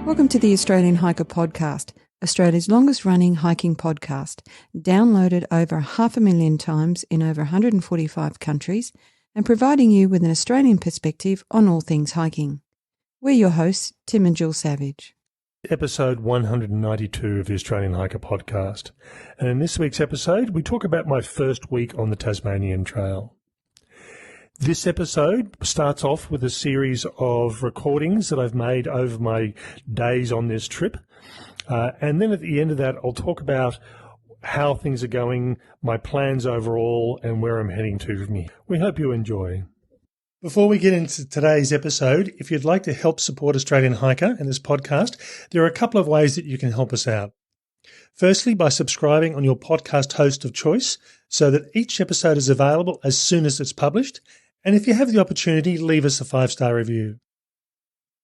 Welcome to the Australian Hiker Podcast, Australia's longest running hiking podcast, downloaded over 500,000 times in over 145 countries and providing you with an Australian perspective on all things hiking. We're your hosts, Tim and Jill Savage. Episode 192 of the Australian Hiker Podcast. And in this week's episode, we talk about my first week on the Tasmanian Trail. This episode starts off with a series of recordings that I've made over my days on this trip. And then at the end of that, I'll talk about how things are going, my plans overall, and where I'm heading to from here. We hope you enjoy. Before we get into today's episode, if you'd like to help support Australian Hiker and this podcast, there are a couple of ways that you can help us out. Firstly, by subscribing on your podcast host of choice so that each episode is available as soon as it's published. And if you have the opportunity, leave us a 5-star review.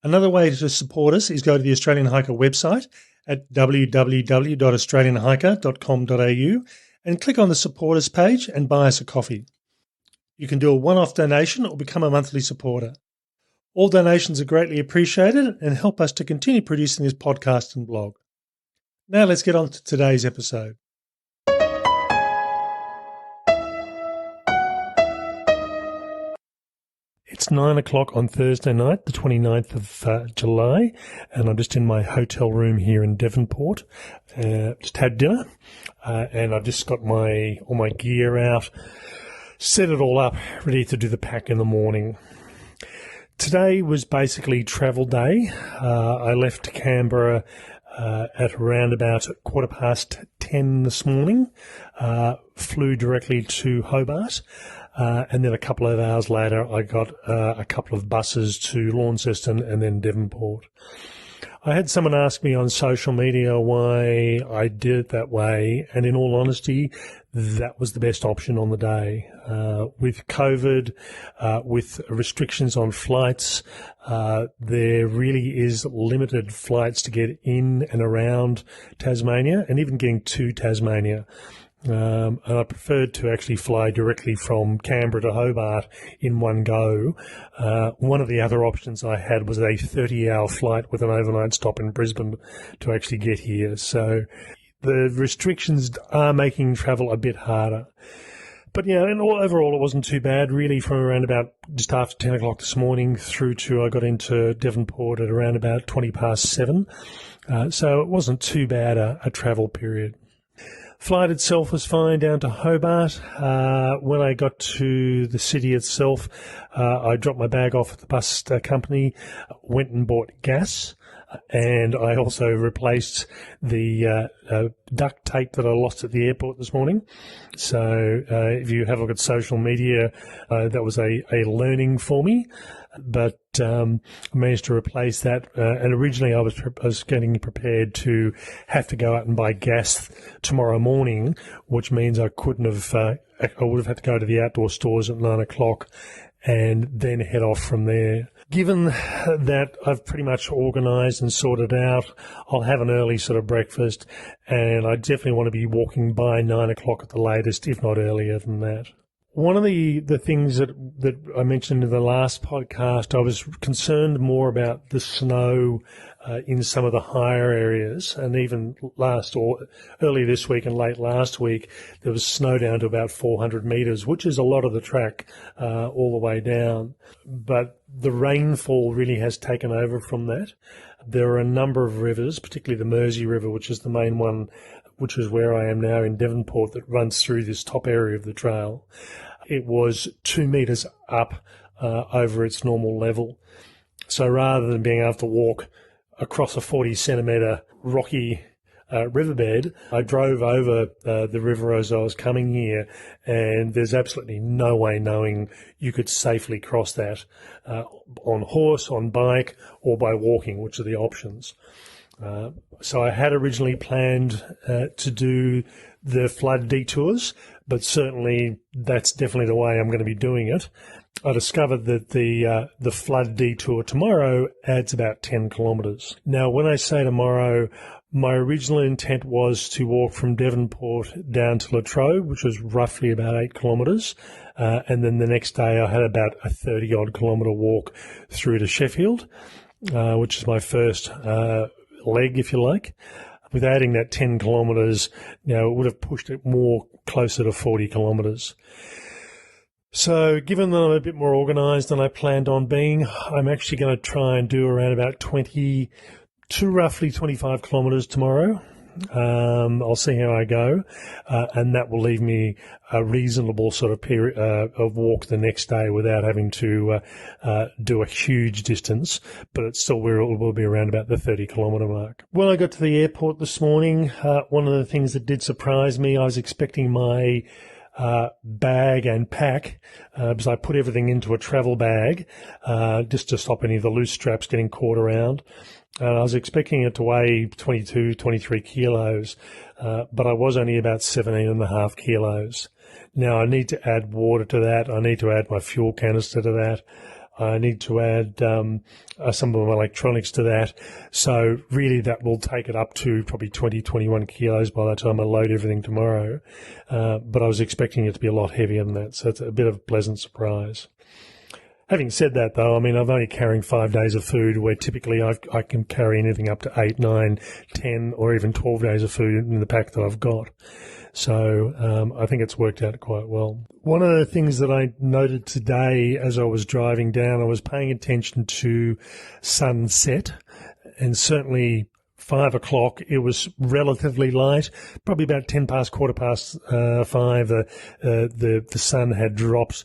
Another way to support us is go to the Australian Hiker website at www.australianhiker.com.au and click on the Support Us page and buy us a coffee. You can do a one-off donation or become a monthly supporter. All donations are greatly appreciated and help us to continue producing this podcast and blog. Now let's get on to today's episode. It's 9 o'clock on Thursday night, the 29th of July, and I'm just in my hotel room here in Devonport. Just had dinner, and I've just got all my gear out, set it all up, ready to do the pack in the morning. Today was basically travel day. I left Canberra at around about 10:15 this morning, flew directly to Hobart. And then a couple of hours later, I got a couple of buses to Launceston and then Devonport. I had someone ask me on social media why I did it that way, and in all honesty, that was the best option on the day. With COVID, with restrictions on flights, there really is limited flights to get in and around Tasmania, and even getting to Tasmania. And I preferred to actually fly directly from Canberra to Hobart in one go. One of the other options I had was a 30-hour flight with an overnight stop in Brisbane to actually get here. So the restrictions are making travel a bit harder. But yeah, and overall it wasn't too bad, really, from around about just after 10 o'clock this morning through to I got into Devonport at around about 7:20. So it wasn't too bad a travel period. Flight itself was fine down to Hobart. When I got to the city itself, I dropped my bag off at the bus company, went and bought gas, and I also replaced the duct tape that I lost at the airport this morning. So if you have a look at social media, that was a learning for me. But I managed to replace that. And originally I was getting prepared to have to go out and buy gas tomorrow morning, which means I couldn't have, I would have had to go to the outdoor stores at 9 o'clock and then head off from there. Given that I've pretty much organised and sorted out, I'll have an early sort of breakfast, and I definitely want to be walking by 9 o'clock at the latest, if not earlier than that. One of the things that I mentioned in the last podcast, I was concerned more about the snow in some of the higher areas, and even early this week and late last week, there was snow down to about 400 metres, which is a lot of the track all the way down. But the rainfall really has taken over from that. There are a number of rivers, particularly the Mersey River, which is the main one, which is where I am now in Devonport, that runs through this top area of the trail. It was 2 metres up over its normal level. So rather than being able to walk across a 40-centimetre rocky riverbed, I drove over the river as I was coming here, and there's absolutely no way knowing you could safely cross that on horse, on bike, or by walking, which are the options. So I had originally planned to do the flood detours, but certainly that's definitely the way I'm going to be doing it. I discovered that the flood detour tomorrow adds about 10 kilometres. Now, when I say tomorrow, my original intent was to walk from Devonport down to Latrobe, which was roughly about 8 kilometres, and then the next day I had about a 30-odd kilometre walk through to Sheffield. which is my first leg, if you like. With adding that 10 kilometres, it would have pushed it more closer to 40 kilometres. So given that I'm a bit more organised than I planned on being, I'm actually going to try and do around about 20 to roughly 25 kilometres tomorrow. I'll see how I go, and that will leave me a reasonable sort of period of walk the next day without having to do a huge distance, but it still will be around about the 30-kilometre mark. When I got to the airport this morning, one of the things that did surprise me, I was expecting my bag and pack, because I put everything into a travel bag, just to stop any of the loose straps getting caught around. I was expecting it to weigh 22, 23 kilos, but I was only about 17.5 kilos. Now I need to add water to that. I need to add my fuel canister to that. I need to add some of my electronics to that. So really that will take it up to probably 20, 21 kilos by the time I load everything tomorrow. But I was expecting it to be a lot heavier than that. So it's a bit of a pleasant surprise. Having said that, though, I'm only carrying 5 days of food, where typically I can carry anything up to 8, 9, 10, or even 12 days of food in the pack that I've got. So I think it's worked out quite well. One of the things that I noted today as I was driving down, I was paying attention to sunset, and certainly 5 o'clock, it was relatively light, probably about 10 past, quarter past 5, the sun had dropped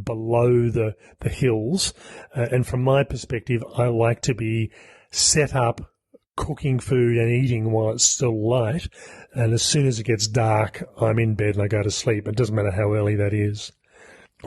below the hills. And from my perspective, I like to be set up cooking food and eating while it's still light. And as soon as it gets dark, I'm in bed and I go to sleep. It doesn't matter how early that is.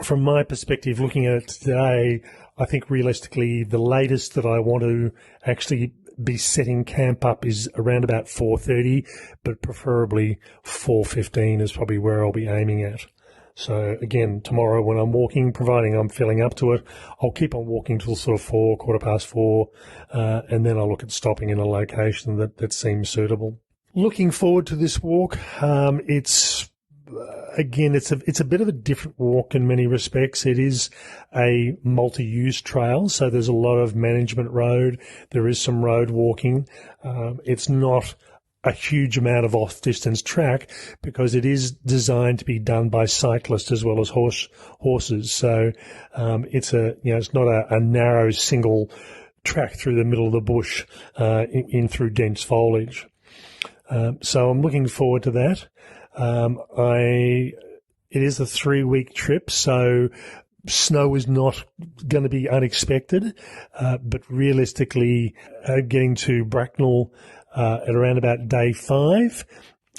From my perspective, looking at it today, I think realistically the latest that I want to actually be setting camp up is around about 4:30, but preferably 4:15 is probably where I'll be aiming at. So again, tomorrow when I'm walking, providing I'm feeling up to it, I'll keep on walking till sort of 4, quarter past 4, and then I'll look at stopping in a location that seems suitable. Looking forward to this walk. It's a bit of a different walk in many respects. It is a multi-use trail, so there's a lot of management road. There is some road walking. It's not a huge amount of off-distance track because it is designed to be done by cyclists as well as horses. So it's not a narrow single track through the middle of the bush in through dense foliage. So I'm looking forward to that. It is a 3-week trip, so snow is not going to be unexpected, but realistically, getting to Bracknell at around about day 5,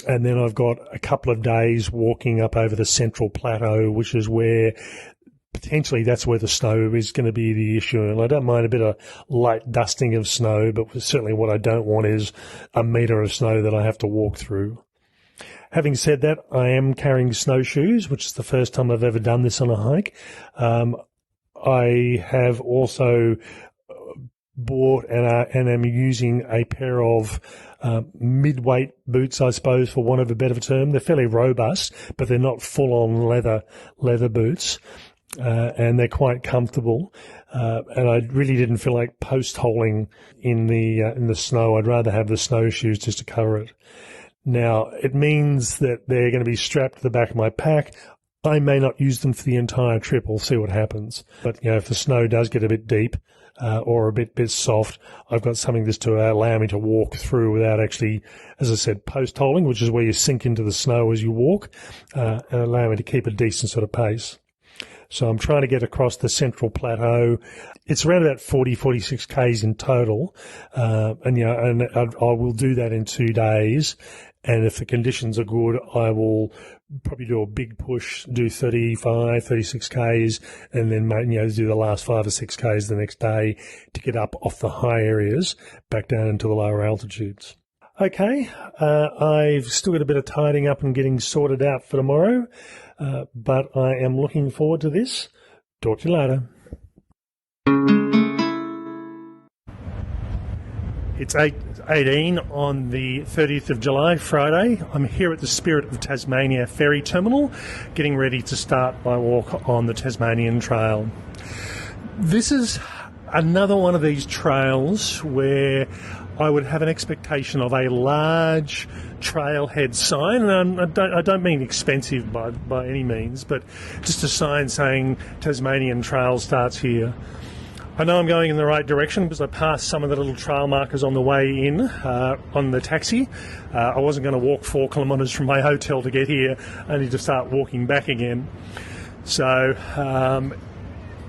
and then I've got a couple of days walking up over the Central Plateau, which is where potentially that's where the snow is going to be the issue. And I don't mind a bit of light dusting of snow, but certainly what I don't want is a metre of snow that I have to walk through. Having said that, I am carrying snowshoes, which is the first time I've ever done this on a hike. I have also bought and am using a pair of mid-weight boots, I suppose, for want of a better term. They're fairly robust, but they're not full-on leather boots, and they're quite comfortable. And I really didn't feel like post-holing in the snow. I'd rather have the snowshoes just to cover it. Now, it means that they're going to be strapped to the back of my pack. I may not use them for the entire trip. We'll see what happens. But, if the snow does get a bit deep or a bit soft, I've got something just to allow me to walk through without actually, as I said, post-holing, which is where you sink into the snow as you walk, and allow me to keep a decent sort of pace. So I'm trying to get across the Central Plateau. It's around about 40, 46 Ks in total. And I will do that in 2 days. And if the conditions are good, I will probably do a big push, do 35, 36 Ks, and then, do the last 5 or 6 Ks the next day to get up off the high areas back down into the lower altitudes. Okay, I've still got a bit of tidying up and getting sorted out for tomorrow, but I am looking forward to this. Talk to you later. It's 8:18 on the 30th of July, Friday. I'm here at the Spirit of Tasmania ferry terminal, getting ready to start my walk on the Tasmanian Trail. This is another one of these trails where I would have an expectation of a large trailhead sign, and I don't mean expensive by any means, but just a sign saying Tasmanian Trail starts here. I know I'm going in the right direction because I passed some of the little trail markers on the way in on the taxi. I wasn't going to walk 4 kilometres from my hotel to get here, only to start walking back again. So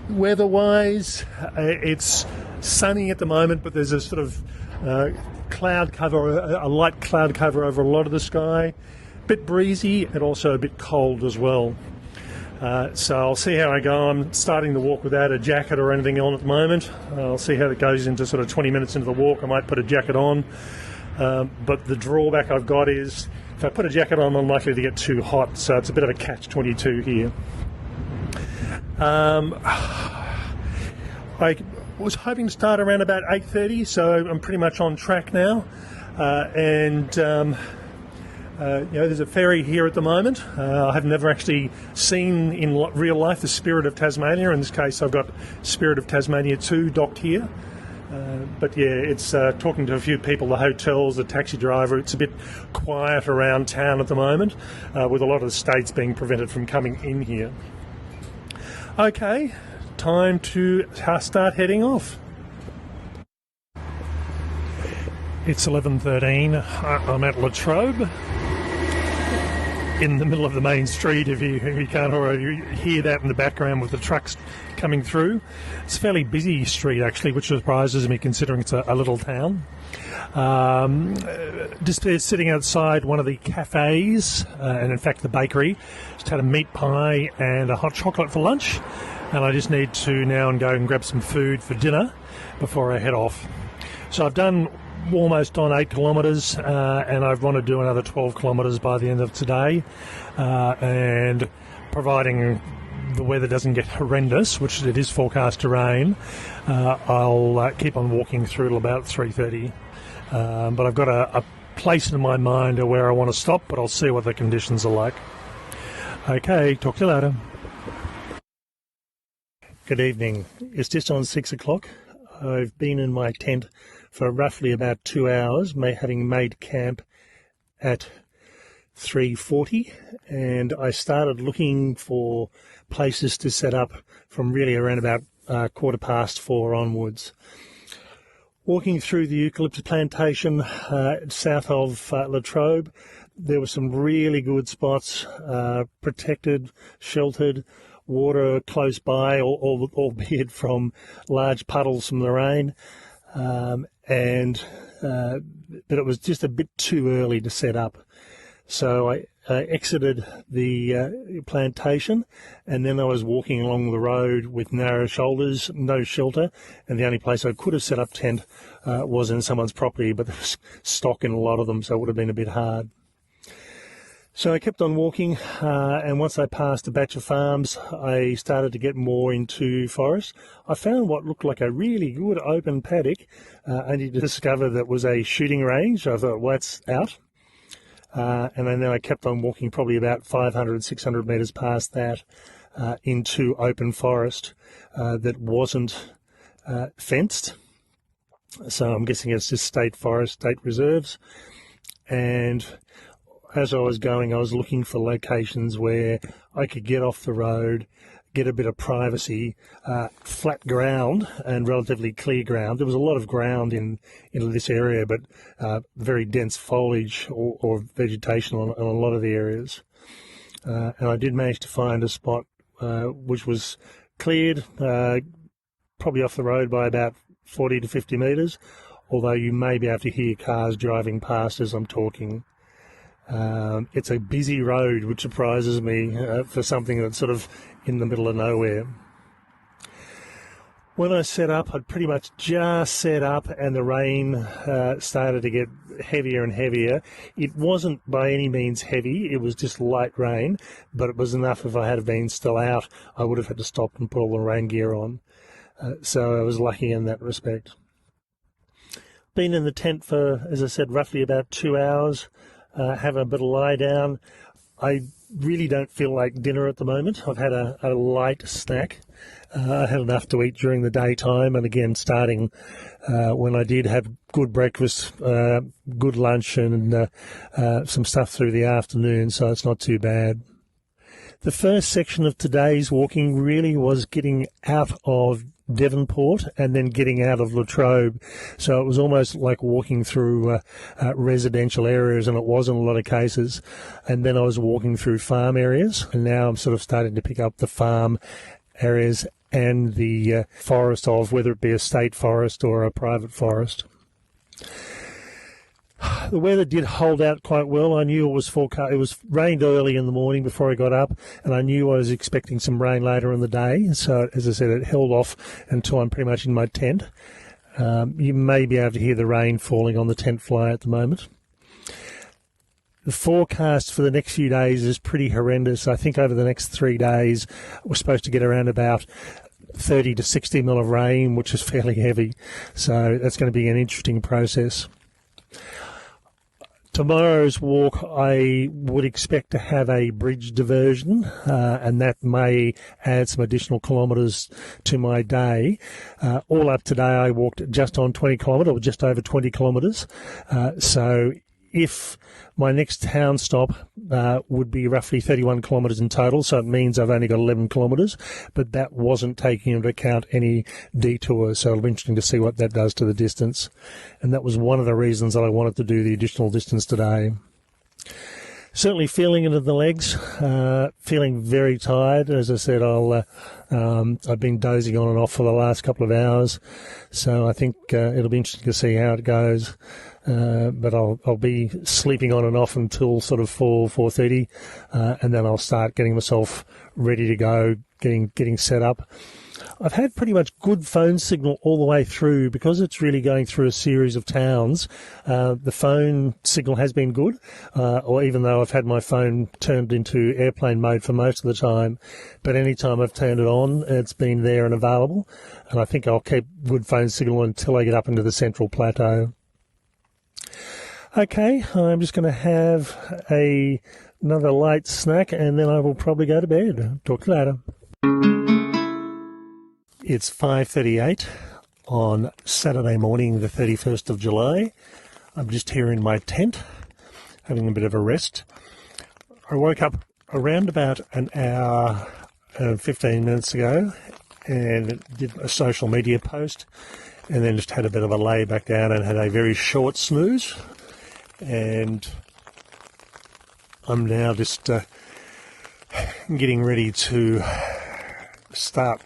weather-wise, it's sunny at the moment, but there's a sort of cloud cover, a light cloud cover over a lot of the sky. A bit breezy and also a bit cold as well. So I'll see how I go. I'm starting the walk without a jacket or anything on at the moment. I'll see how it goes into sort of 20 minutes into the walk. I might put a jacket on. But the drawback I've got is if I put a jacket on, I'm likely to get too hot. So it's a bit of a catch-22 here. I was hoping to start around about 8:30, so I'm pretty much on track now. There's a ferry here at the moment. I have never actually seen in real life the Spirit of Tasmania. In this case, I've got Spirit of Tasmania 2 docked here. But yeah, it's talking to a few people, the hotels, the taxi driver. It's a bit quiet around town at the moment, with a lot of the states being prevented from coming in here. Okay, time to start heading off. It's 11:13. I'm at Latrobe, in the middle of the main street, if you can't already hear that in the background with the trucks coming through. It's a fairly busy street, actually, which surprises me considering it's a little town. Just sitting outside one of the cafes, and in fact the bakery. Just had a meat pie and a hot chocolate for lunch, and I just need to now go and grab some food for dinner before I head off. So I've done almost on 8 kilometres, and I want to do another 12 kilometres by the end of today, and providing the weather doesn't get horrendous, which it is forecast to rain, I'll keep on walking through till about 3:30. But I've got a place in my mind of where I want to stop, but I'll see what the conditions are like. Okay, talk to you later. Good evening. It's just on 6 o'clock. I've been in my tent for roughly about 2 hours, having made camp at 3:40, and I started looking for places to set up from really around about 4:15 onwards. Walking through the eucalyptus plantation south of Latrobe, there were some really good spots, protected, sheltered, water close by, albeit from large puddles from the rain. But it was just a bit too early to set up. So I exited the plantation, and then I was walking along the road with narrow shoulders, no shelter, and the only place I could have set up tent was in someone's property, but there was stock in a lot of them, so it would have been a bit hard. So I kept on walking, and once I passed a batch of farms, I started to get more into forest. I found what looked like a really good open paddock, only to discover that was a shooting range. I thought, well, that's out. And then I kept on walking probably about 500, 600 metres past that into open forest that wasn't fenced. So I'm guessing it's just state forest, state reserves. And as I was going, I was looking for locations where I could get off the road, get a bit of privacy, flat ground and relatively clear ground. There was a lot of ground in this area, but very dense foliage or vegetation on a lot of the areas. And I did manage to find a spot which was cleared, probably off the road by about 40 to 50 metres, although you may be able to hear cars driving past as I'm talking. It's a busy road, which surprises me for something that's sort of in the middle of nowhere. When I set up, I'd pretty much just set up, and the rain started to get heavier and heavier. It wasn't by any means heavy, it was just light rain, but it was enough. If I had been still out, I would have had to stop and put all the rain gear on. So I was lucky in that respect. Been in the tent for, as I said, roughly about 2 hours. Have a bit of lie down. I really don't feel like dinner at the moment. I've had a light snack, I had enough to eat during the daytime, and again, starting when I did have good breakfast, good lunch, and some stuff through the afternoon, so it's not too bad. The first section of today's walking really was getting out of Devonport and then getting out of Latrobe. So it was almost like walking through residential areas, and it was in a lot of cases. And then I was walking through farm areas, and now I'm sort of starting to pick up the farm areas and the forest of, whether it be a state forest or a private forest. The weather did hold out quite well. I knew it was forecast. It was rained early in the morning before I got up, and I knew I was expecting some rain later in the day. So, as I said, it held off until I'm pretty much in my tent. You may be able to hear the rain falling on the tent fly at the moment. The forecast for the next few days is pretty horrendous. I think over the next 3 days, we're supposed to get around about 30 to 60 mil of rain, which is fairly heavy. So that's going to be an interesting process. Tomorrow's walk, I would expect to have a bridge diversion, and that may add some additional kilometres to my day. All up today, I walked just on 20 kilometres, or just over 20 kilometres. So if my next town stop would be roughly 31 kilometres in total, so it means I've only got 11 kilometres, but that wasn't taking into account any detours, so it'll be interesting to see what that does to the distance. And that was one of the reasons that I wanted to do the additional distance today. Certainly feeling it in the legs, feeling very tired. As I said, I've been dozing on and off for the last couple of hours, so I think it'll be interesting to see how it goes. But I'll be sleeping on and off until sort of 4:30, and then I'll start getting myself ready to go, getting set up. I've had pretty much good phone signal all the way through because it's really going through a series of towns. The phone signal has been good, or even though I've had my phone turned into airplane mode for most of the time, but any time I've turned it on, it's been there and available. And I think I'll keep good phone signal until I get up into the Central Plateau. Okay, I'm just going to have another light snack and then I will probably go to bed. Talk to you later. It's 5:38 on Saturday morning, the 31st of July. I'm just here in my tent, having a bit of a rest. I woke up around about an hour and 15 minutes ago and did a social media post, and then just had a bit of a lay back down and had a very short snooze. And I'm now just getting ready to start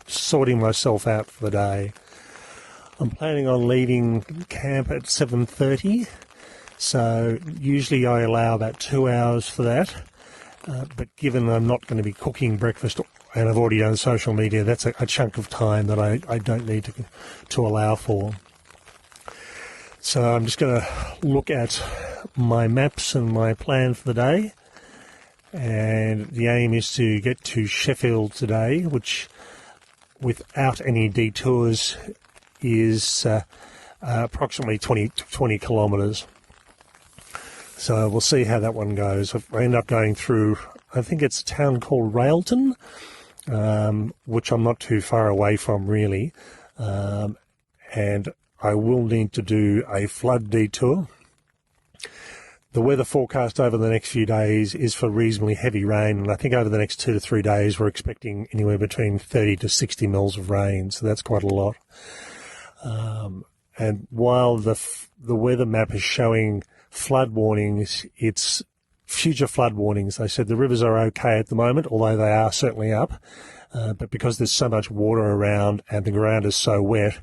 sorting myself out for the day. I'm planning on leaving camp at 7:30, so usually I allow about 2 hours for that, but given I'm not going to be cooking breakfast and I've already done social media, that's a chunk of time that I don't need to allow for. So I'm just going to look at my maps and my plan for the day, and the aim is to get to Sheffield today, which without any detours is approximately 20 kilometres. So we'll see how that one goes. I end up going through, I think it's a town called Railton, which I'm not too far away from really, and I will need to do a flood detour. The weather forecast over the next few days is for reasonably heavy rain, and I think over the next 2 to 3 days we're expecting anywhere between 30 to 60 mils of rain, so that's quite a lot. And while the weather map is showing flood warnings, it's future flood warnings. They said the rivers are okay at the moment, although they are certainly up, but because there's so much water around and the ground is so wet,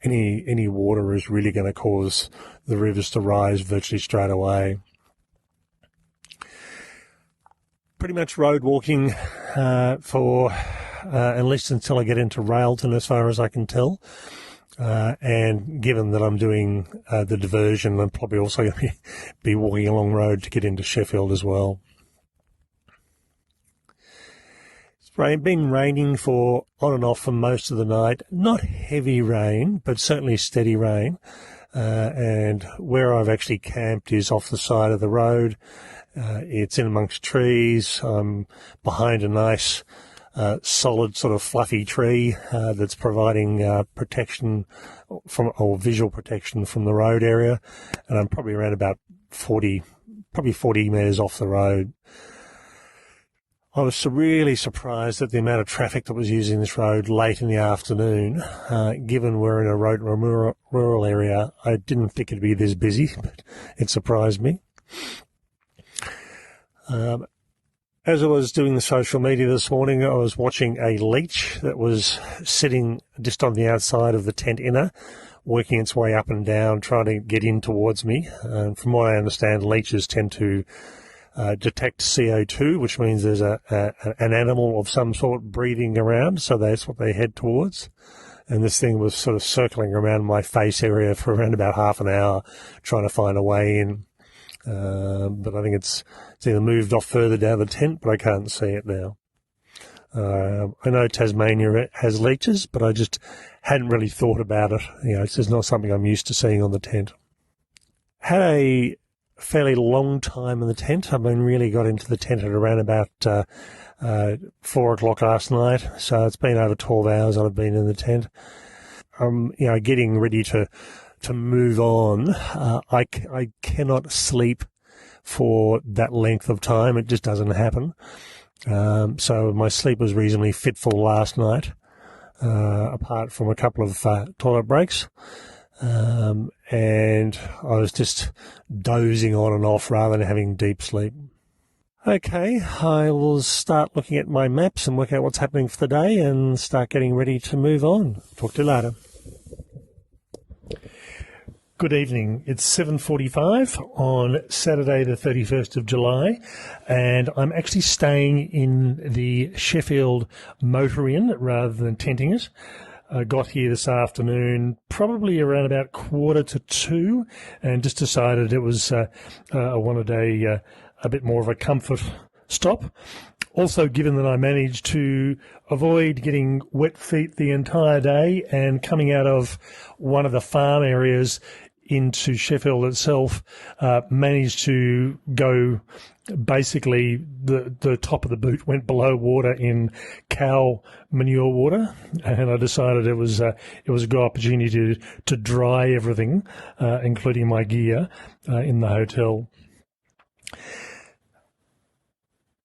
any water is really going to cause the rivers to rise virtually straight away. Pretty much road walking for at least until I get into Railton, as far as I can tell. And given that I'm doing the diversion, I'm probably also going to be walking along road to get into Sheffield as well. It's been raining for on and off for most of the night. Not heavy rain, but certainly steady rain. And where I've actually camped is off the side of the road. It's in amongst trees. I'm behind a nice solid sort of fluffy tree that's providing protection or visual protection from the road area, and I'm probably around about 40 metres off the road. I was really surprised at the amount of traffic that was using this road late in the afternoon. Given we're in a rural area, I didn't think it'd be this busy, but it surprised me. As I was doing the social media this morning, I was watching a leech that was sitting just on the outside of the tent inner, working its way up and down, trying to get in towards me. And from what I understand, leeches tend to detect CO2, which means there's an animal of some sort breathing around, so that's what they head towards. And this thing was sort of circling around my face area for around about half an hour, trying to find a way in. But I think it's either moved off further down the tent, but I can't see it now. I know Tasmania has leeches, but I just hadn't really thought about it. It's just not something I'm used to seeing on the tent. Had a fairly long time in the tent. I really got into the tent at around about 4 o'clock last night, so it's been over 12 hours I've been in the tent. Getting ready to move on. I cannot sleep for that length of time. It just doesn't happen. So my sleep was reasonably fitful last night, apart from a couple of toilet breaks. And I was just dozing on and off rather than having deep sleep. Okay, I will start looking at my maps and work out what's happening for the day and start getting ready to move on. Talk to you later. Good evening. It's 7:45 on Saturday the 31st of July, and I'm actually staying in the Sheffield Motor Inn rather than tenting it. I got here this afternoon, probably around about 1:45, and just decided it was I wanted a bit more of a comfort stop. Also, given that I managed to avoid getting wet feet the entire day and coming out of one of the farm areas into Sheffield itself, managed to go basically the top of the boot went below water in cow manure water, and I decided it was a good opportunity to dry everything, including my gear, in the hotel.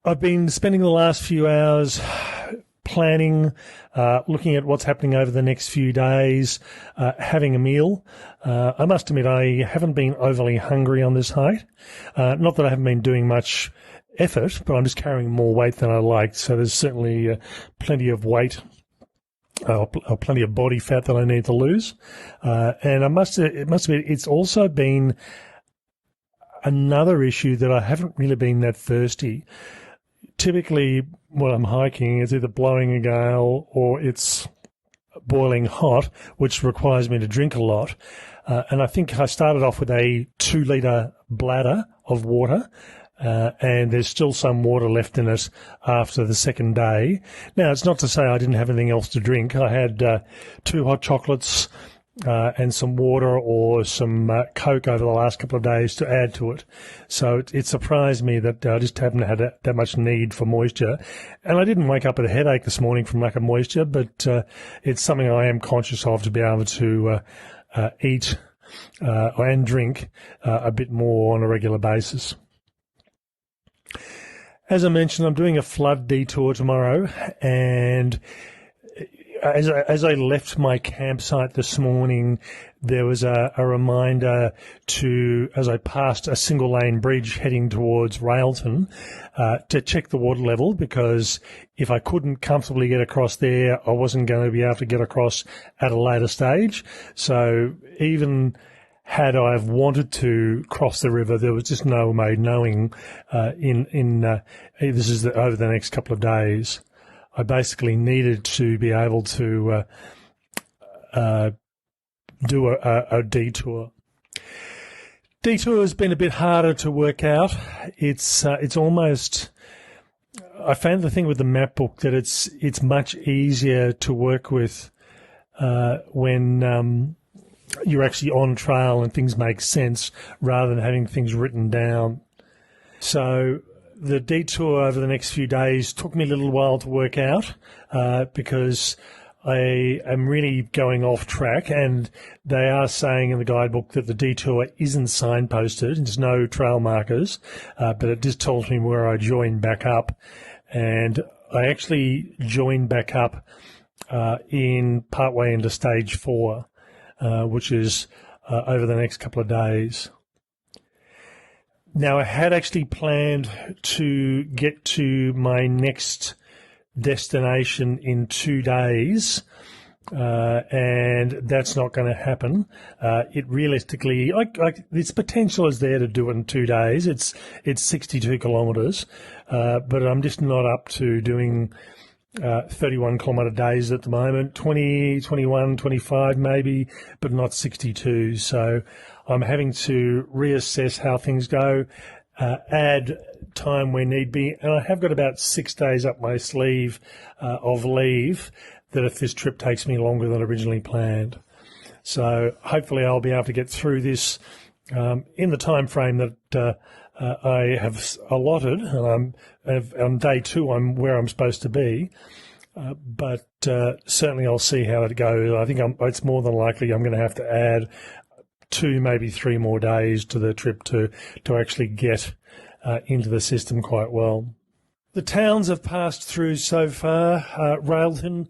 I've been spending the last few hours planning, looking at what's happening over the next few days, having a meal. I must admit I haven't been overly hungry on this hike. Not that I haven't been doing much effort, but I'm just carrying more weight than I like. So there's certainly plenty of weight, or plenty of body fat that I need to lose. And it must admit it's also been another issue that I haven't really been that thirsty. Typically, when I'm hiking, it's either blowing a gale or it's boiling hot, which requires me to drink a lot. And I think I started off with a 2-litre bladder of water, and there's still some water left in it after the second day. Now, it's not to say I didn't have anything else to drink. I had 2 hot chocolates, and some water or some Coke over the last couple of days to add to it. So it surprised me that I just haven't had that much need for moisture. And I didn't wake up with a headache this morning from lack of moisture, but it's something I am conscious of, to be able to eat and drink a bit more on a regular basis. As I mentioned, I'm doing a flood detour tomorrow, and as I left my campsite this morning, there was a reminder as I passed a single lane bridge heading towards Railton, to check the water level, because if I couldn't comfortably get across there, I wasn't going to be able to get across at a later stage. So even had I have wanted to cross the river, there was just no way knowing this is over the next couple of days. I basically needed to be able to do a detour. Detour has been a bit harder to work out. It's almost, I found the thing with the map book that it's much easier to work with when you're actually on trail and things make sense rather than having things written down. So the detour over the next few days took me a little while to work out because I am really going off track, and they are saying in the guidebook that the detour isn't signposted. There's no trail markers, but it just tells me where I join back up. And I actually joined back up in partway into stage 4, which is over the next couple of days. Now, I had actually planned to get to my next destination in 2 days, and that's not going to happen. It realistically, its potential is there to do it in 2 days. It's 62 kilometres, but I'm just not up to doing 31 kilometre days at the moment, 20, 21, 25 maybe, but not 62. So I'm having to reassess how things go, add time where need be, and I have got about 6 days up my sleeve of leave that if this trip takes me longer than originally planned. So hopefully I'll be able to get through this in the time frame that I have allotted, and on day 2 I'm where I'm supposed to be, but certainly I'll see how it goes. I think it's more than likely I'm going to have to add 2, maybe 3 more days to the trip to actually get into the system quite well. The towns I've passed through so far, Railton,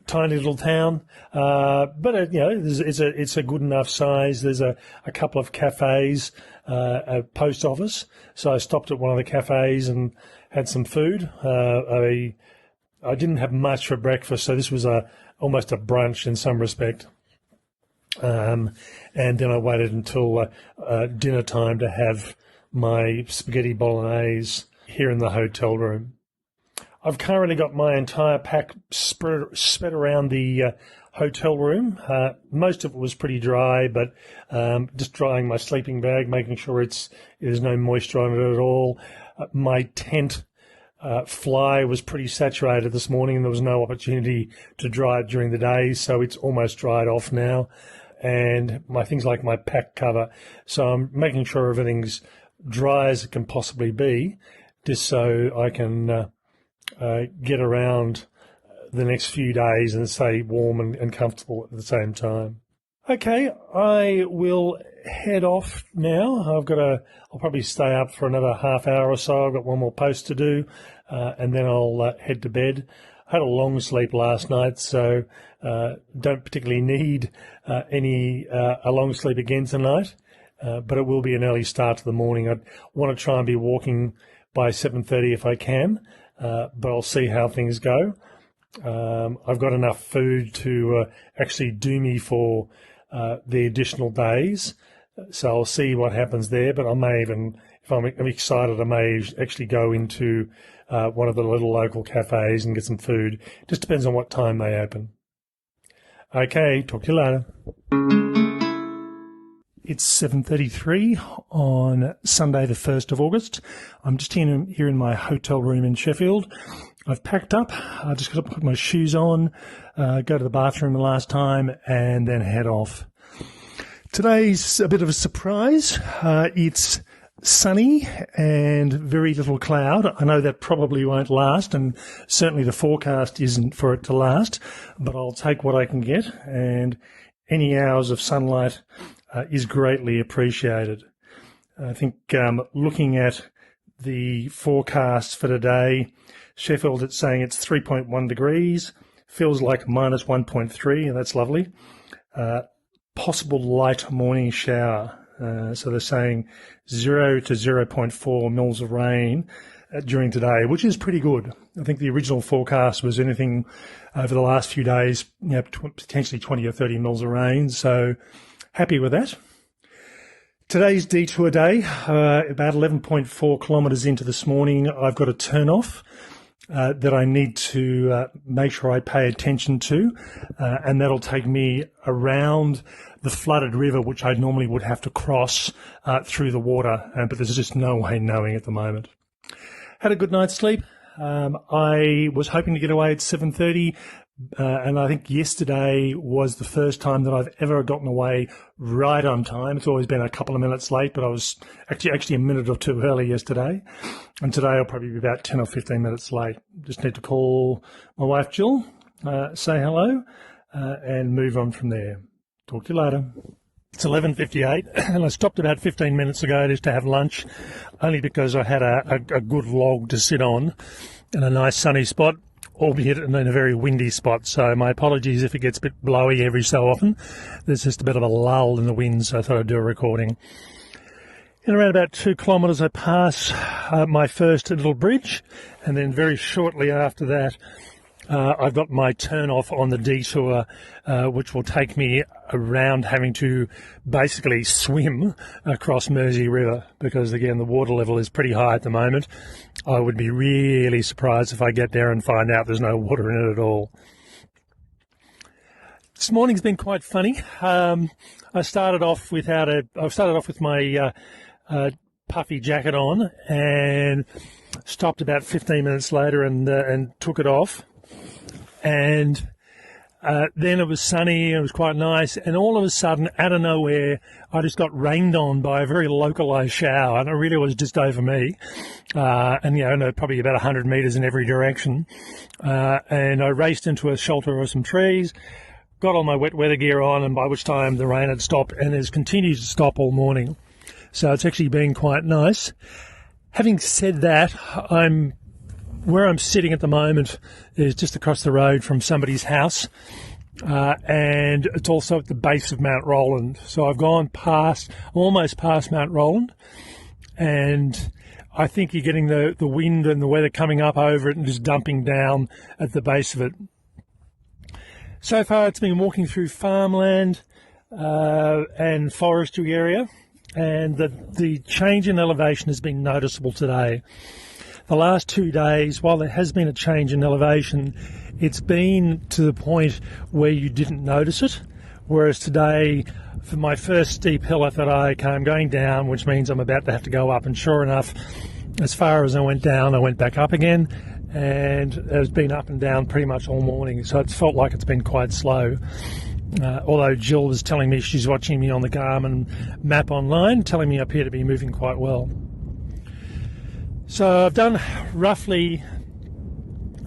tiny little town, but it's a good enough size. There's a couple of cafes, a post office, so I stopped at one of the cafes and had some food. I didn't have much for breakfast, so this was almost a brunch in some respect. And then I waited until dinner time to have my spaghetti bolognese here in the hotel room. I've currently got my entire pack spread around the hotel room. Most of it was pretty dry, but just drying my sleeping bag, making sure there's no moisture on it at all. My tent fly was pretty saturated this morning, and there was no opportunity to dry it during the day, so it's almost dried off now. And my things like my pack cover. So I'm making sure everything's dry as it can possibly be, just so I can get around the next few days and stay warm and comfortable at the same time. Okay, I will head off now. I'll probably stay up for another half hour or so. I've got one more post to do, and then I'll head to bed. I had a long sleep last night, so don't particularly need a long sleep again tonight, but it will be an early start to the morning. I want to try and be walking by 7:30 if I can, but I'll see how things go. I've got enough food to actually do me for the additional days, so I'll see what happens there, but I may even, if I'm excited, I may actually go into one of the little local cafes and get some food. Just depends on what time they open. Okay, talk to you later. It's 7:33 on Sunday the 1st of August. I'm just here in my hotel room in Sheffield. I've packed up. I just got to put my shoes on, go to the bathroom the last time, and then head off. Today's a bit of a surprise. It's sunny and very little cloud. I know that probably won't last, and certainly the forecast isn't for it to last, but I'll take what I can get, and any hours of sunlight is greatly appreciated. I think looking at the forecast for today, Sheffield, it's saying it's 3.1 degrees, feels like minus 1.3, and that's lovely. Possible light morning shower. So they're saying 0 to 0.4 mils of rain during today, which is pretty good. I think the original forecast was anything over the last few days, potentially 20 or 30 mils of rain. So happy with that. Today's detour day, about 11.4 kilometres into this morning, I've got a turn off that I need to make sure I pay attention to, and that'll take me around the flooded river, which I normally would have to cross through the water, but there's just no way knowing at the moment. Had a good night's sleep. I was hoping to get away at 7:30, And I think yesterday was the first time that I've ever gotten away right on time. It's always been a couple of minutes late, but I was actually a minute or two early yesterday. And today I'll probably be about 10 or 15 minutes late. Just need to call my wife, Jill, say hello, and move on from there. Talk to you later. It's 11:58, and I stopped about 15 minutes ago just to have lunch, only because I had a good log to sit on in a nice sunny spot, albeit in a very windy spot. So my apologies if it gets a bit blowy every so often. There's just a bit of a lull in the wind, so I thought I'd do a recording. In around about 2 kilometres, I pass my first little bridge, and then very shortly after that, I've got my turn off on the detour, which will take me around having to basically swim across Mersey River because, again, the water level is pretty high at the moment. I would be really surprised if I get there and find out there's no water in it at all. This morning's been quite funny. I started off with my puffy jacket on and stopped about 15 minutes later and took it off. And then it was sunny and it was quite nice, and all of a sudden, out of nowhere, I just got rained on by a very localised shower, and it really was just over me, and probably about 100 metres in every direction, and I raced into a shelter of some trees, got all my wet weather gear on, and by which time the rain had stopped and has continued to stop all morning, so it's actually been quite nice. Having said that, where I'm sitting at the moment is just across the road from somebody's house, and it's also at the base of Mount Roland. So I've gone almost past Mount Roland, and I think you're getting the wind and the weather coming up over it and just dumping down at the base of it. So far it's been walking through farmland and forestry area, and the change in elevation has been noticeable today. The last 2 days, while there has been a change in elevation, it's been to the point where you didn't notice it. Whereas today, for my first steep hill, I thought, okay, I'm going down, which means I'm about to have to go up. And sure enough, as far as I went down, I went back up again. And it's been up and down pretty much all morning. So it's felt like it's been quite slow. Although Jill was telling me she's watching me on the Garmin map online, telling me I appear to be moving quite well. So I've done roughly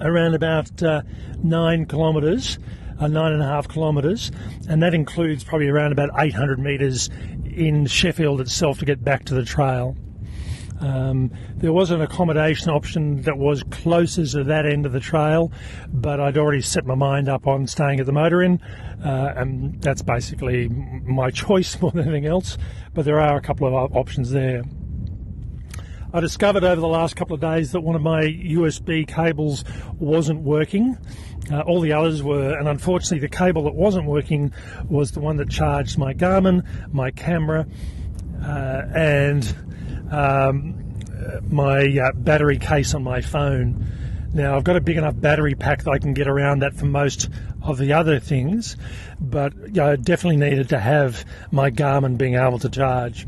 around about 9 kilometres, 9.5 kilometres, and that includes probably around about 800 metres in Sheffield itself to get back to the trail. There was an accommodation option that was closer to that end of the trail, but I'd already set my mind up on staying at the Motor Inn, and that's basically my choice more than anything else, but there are a couple of options there. I discovered over the last couple of days that one of my USB cables wasn't working. All the others were, and unfortunately the cable that wasn't working was the one that charged my Garmin, my camera, and my battery case on my phone. Now, I've got a big enough battery pack that I can get around that for most of the other things, but I definitely needed to have my Garmin being able to charge.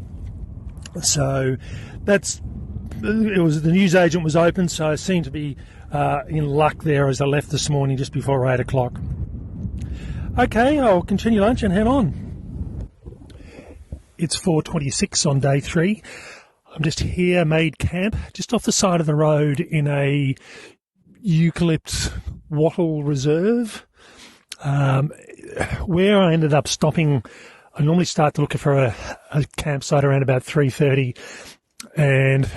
So the newsagent was open, so I seemed to be in luck there as I left this morning just before 8 o'clock. Okay, I'll continue lunch and head on. It's 4:26 on day 3. I'm just here, made camp, just off the side of the road in a eucalypt wattle reserve. Where I ended up stopping, I normally start to look for a campsite around about 3:30, and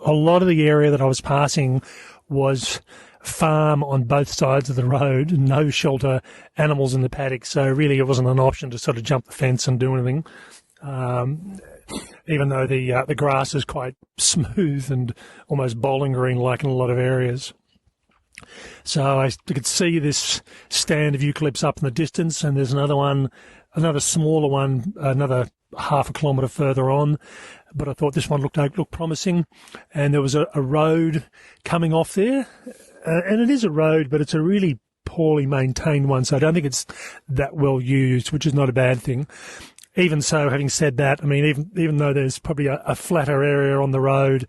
a lot of the area that I was passing was farm on both sides of the road, no shelter, animals in the paddock, so really it wasn't an option to sort of jump the fence and do anything, even though the grass is quite smooth and almost bowling green like in a lot of areas. So I could see this stand of eucalypts up in the distance, and there's another smaller one, another half a kilometre further on, but I thought this one looked promising, and there was a road coming off there, and it is a road, but it's a really poorly maintained one, so I don't think it's that well used, which is not a bad thing. Even so, having said that, I mean, even though there's probably a flatter area on the road,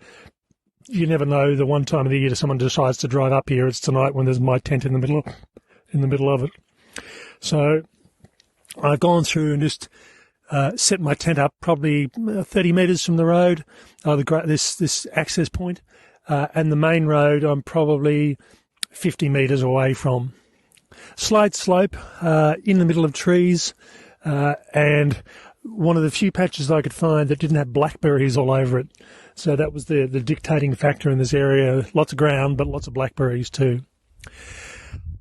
you never know. The one time of the year someone decides to drive up here, it's tonight when there's my tent in the middle in the middle of it. So I've gone through and just set my tent up probably 30 metres from the road, this access point, and the main road I'm probably 50 metres away from. Slight slope in the middle of trees, and one of the few patches I could find that didn't have blackberries all over it. So that was the dictating factor in this area. Lots of ground, but lots of blackberries too.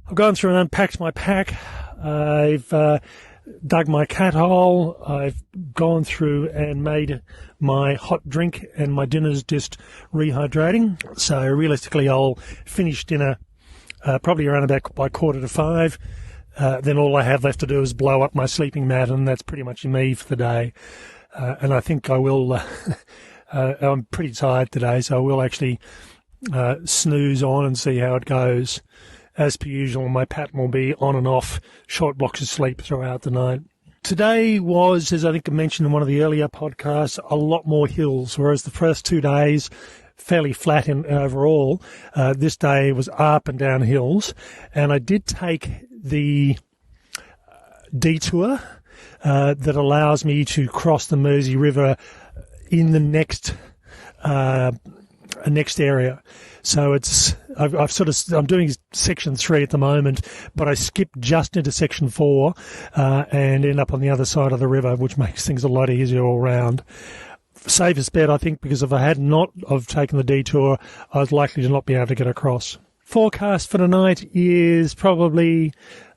I've gone through and unpacked my pack. I've dug my cat hole. I've gone through and made my hot drink, and my dinner's just rehydrating. So realistically, I'll finish dinner probably around about by 4:45. Then all I have left to do is blow up my sleeping mat, and that's pretty much me for the day. And I think I will, I'm pretty tired today, so I will actually snooze on and see how it goes. As per usual, my pattern will be on and off, short blocks of sleep throughout the night. Today was, as I think I mentioned in one of the earlier podcasts, a lot more hills, whereas the first 2 days, fairly flat in overall. This day was up and down hills, and I did take the detour that allows me to cross the Mersey River in the next area. So I'm doing section 3 at the moment, but I skipped just into section 4 and end up on the other side of the river, which makes things a lot easier all round. Safest bet, I think, because if I had not have taken the detour, I was likely to not be able to get across. Forecast for tonight is probably,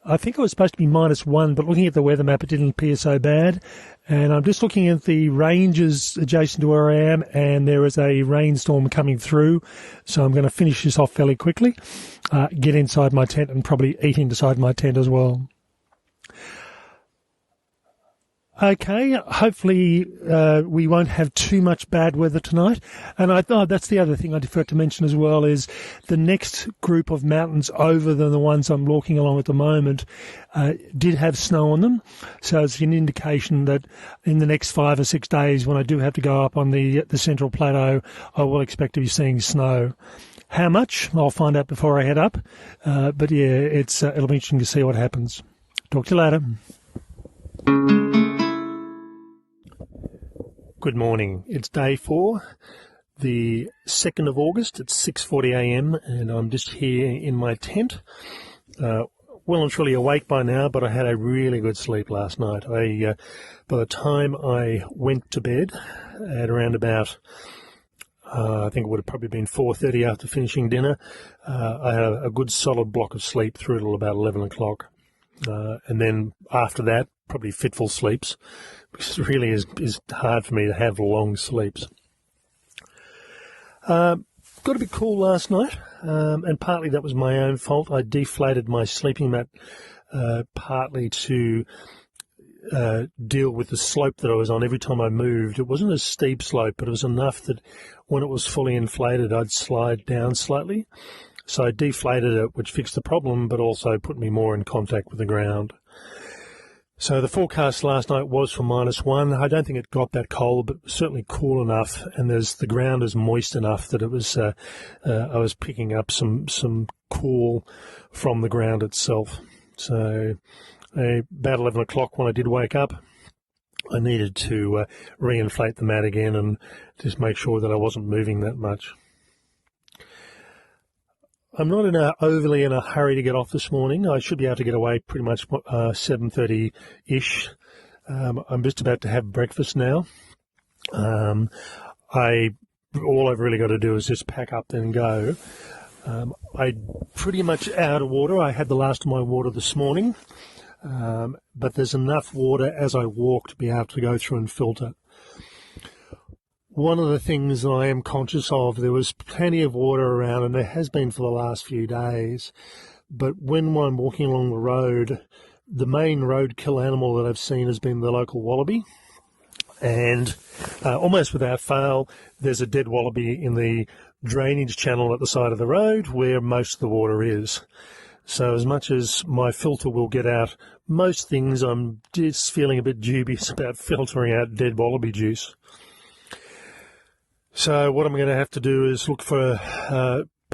I think it was supposed to be -1, but looking at the weather map, it didn't appear so bad. And I'm just looking at the ranges adjacent to where I am, and there is a rainstorm coming through. So I'm going to finish this off fairly quickly, get inside my tent, and probably eat inside my tent as well. Okay, hopefully we won't have too much bad weather tonight. And that's the other thing I forgot to mention as well, is the next group of mountains over than the ones I'm walking along at the moment did have snow on them. So it's an indication that in the next 5 or 6 days, when I do have to go up on the Central Plateau, I will expect to be seeing snow. How much? I'll find out before I head up. But yeah, it'll be interesting to see what happens. Talk to you later. Good morning. It's day 4, the 2nd of August. It's 6:40 a.m. and I'm just here in my tent. Well and truly awake by now, but I had a really good sleep last night. By the time I went to bed at around about, I think it would have probably been 4:30 after finishing dinner, I had a good solid block of sleep through till about 11 o'clock. And then after that, probably fitful sleeps, because it really is hard for me to have long sleeps. Got a bit cool last night, and partly that was my own fault. I deflated my sleeping mat partly to deal with the slope that I was on every time I moved. It wasn't a steep slope, but it was enough that when it was fully inflated, I'd slide down slightly. So I deflated it, which fixed the problem, but also put me more in contact with the ground. So the forecast last night was for -1. I don't think it got that cold, but certainly cool enough. And the ground is moist enough that it was. I was picking up some cool from the ground itself. So about 11 o'clock when I did wake up, I needed to reinflate the mat again and just make sure that I wasn't moving that much. I'm not overly in a hurry to get off this morning. I should be able to get away pretty much 7:30-ish. I'm just about to have breakfast now. All I've really got to do is just pack up and go. I'm pretty much out of water. I had the last of my water this morning, but there's enough water as I walk to be able to go through and filter. One of the things I am conscious of, there was plenty of water around, and there has been for the last few days, but when I'm walking along the road, the main roadkill animal that I've seen has been the local wallaby, and almost without fail, there's a dead wallaby in the drainage channel at the side of the road where most of the water is. So as much as my filter will get out most things, I'm just feeling a bit dubious about filtering out dead wallaby juice. So what I'm going to have to do is look for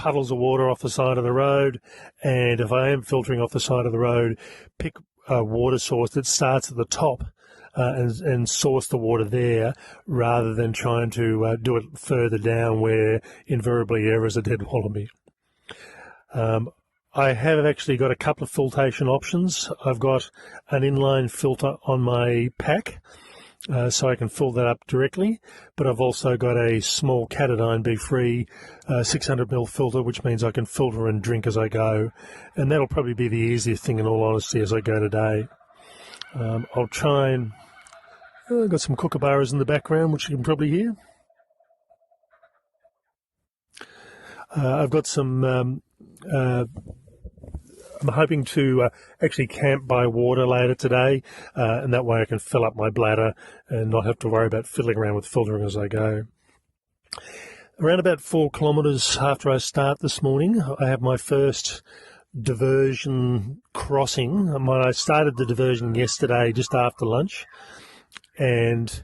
puddles of water off the side of the road, and if I am filtering off the side of the road, pick a water source that starts at the top and source the water there, rather than trying to do it further down where invariably there is a dead wallaby. I have actually got a couple of filtration options. I've got an inline filter on my pack, so I can fill that up directly, but I've also got a small Catadine Be-Free 600ml filter, which means I can filter and drink as I go, and that'll probably be the easiest thing, in all honesty, as I go today. I'll try and... I've got some kookaburras in the background, which you can probably hear. I've got some... I'm hoping to actually camp by water later today, and that way I can fill up my bladder and not have to worry about fiddling around with filtering as I go. Around about 4 kilometres after I start this morning, I have my first diversion crossing. I started the diversion yesterday just after lunch, and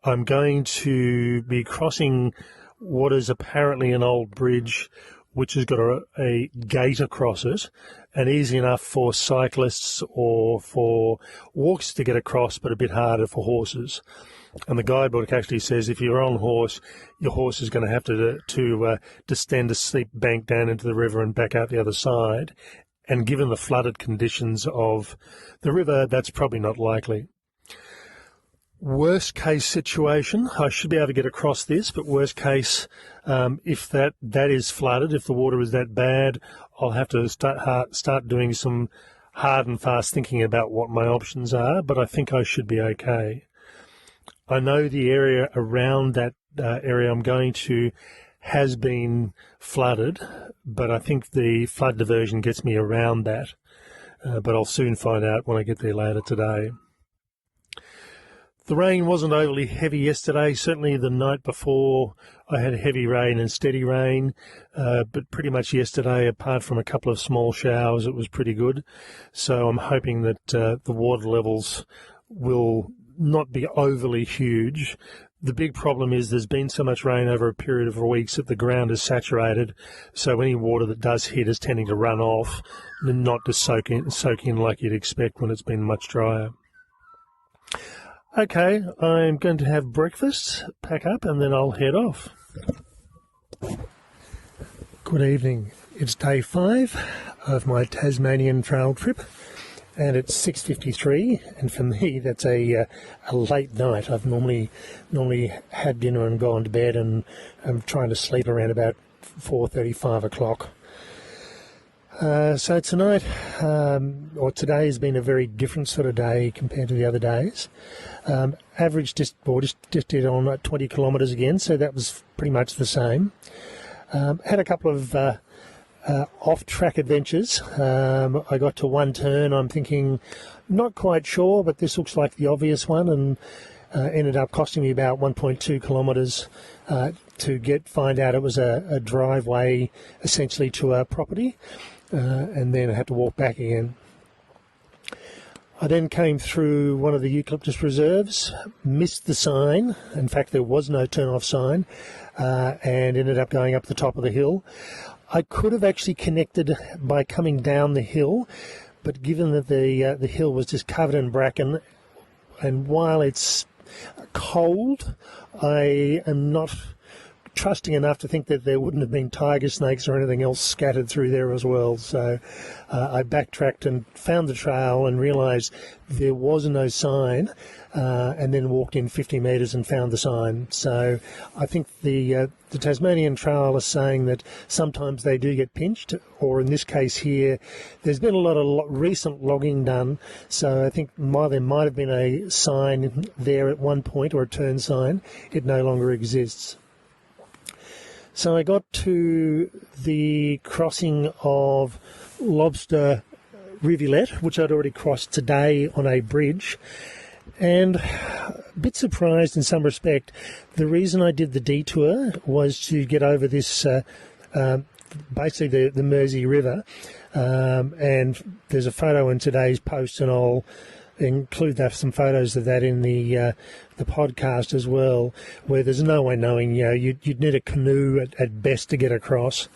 I'm going to be crossing what is apparently an old bridge which has got a gate across it, and easy enough for cyclists or for walks to get across, but a bit harder for horses. And the guidebook actually says if you're on horse, your horse is going to have to descend a steep bank down into the river and back out the other side. And given the flooded conditions of the river, that's probably not likely. Worst case situation, I should be able to get across this, but worst case, if that is flooded, if the water is that bad, I'll have to start doing some hard and fast thinking about what my options are, but I think I should be okay. I know the area around that area I'm going to has been flooded, but I think the flood diversion gets me around that, but I'll soon find out when I get there later today. The rain wasn't overly heavy yesterday. Certainly the night before I had heavy rain and steady rain, but pretty much yesterday, apart from a couple of small showers, it was pretty good. So I'm hoping that the water levels will not be overly huge. The big problem is there's been so much rain over a period of weeks that the ground is saturated, so any water that does hit is tending to run off and not to soak in like you'd expect when it's been much drier. Okay, I'm going to have breakfast, pack up, and then I'll head off. Good evening. It's day 5 of my Tasmanian Trail trip, and it's 6:53, and for me that's a late night. I've normally had dinner and gone to bed, and I'm trying to sleep around about 4:30, 5 o'clock. So tonight, or today, has been a very different sort of day compared to the other days. Average just did on 20 kilometres again, so that was pretty much the same. Had a couple of off-track adventures. I got to one turn, I'm thinking, not quite sure, but this looks like the obvious one, and ended up costing me about 1.2 kilometres to find out it was a driveway essentially to a property. And then I had to walk back again. I then came through one of the eucalyptus reserves, missed the sign. In fact, there was no turn-off sign, and ended up going up the top of the hill. I could have actually connected by coming down the hill, but given that the hill was just covered in bracken, and while it's cold, I am not trusting enough to think that there wouldn't have been tiger snakes or anything else scattered through there as well. So I backtracked and found the trail and realised there was no sign, and then walked in 50 metres and found the sign. So I think the Tasmanian Trail is saying that sometimes they do get pinched, or in this case here, there's been a lot of recent logging done, so I think there might have been a sign there at one point, or a turn sign. It no longer exists. So I got to the crossing of Lobster Rivulet, which I'd already crossed today on a bridge, and a bit surprised in some respect. The reason I did the detour was to get over this, basically the Mersey River, and there's a photo in today's post, and include some photos of that in the podcast as well, where there's no way knowing, you'd need a canoe at best to get across,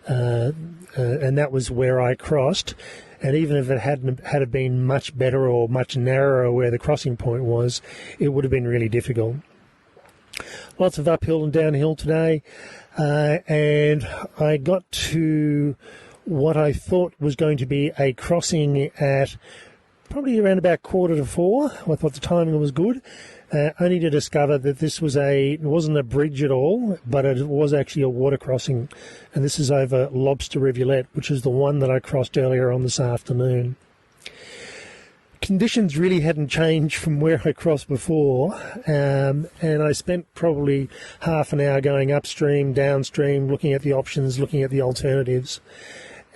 and that was where I crossed. And even if it had been much better or much narrower where the crossing point was, it would have been really difficult. Lots of uphill and downhill today, and I got to what I thought was going to be a crossing at probably around about 3:45. I thought the timing was good, only to discover that this it wasn't a bridge at all, but it was actually a water crossing, and this is over Lobster Rivulet, which is the one that I crossed earlier on this afternoon. Conditions really hadn't changed from where I crossed before, and I spent probably half an hour going upstream, downstream, looking at the options, looking at the alternatives.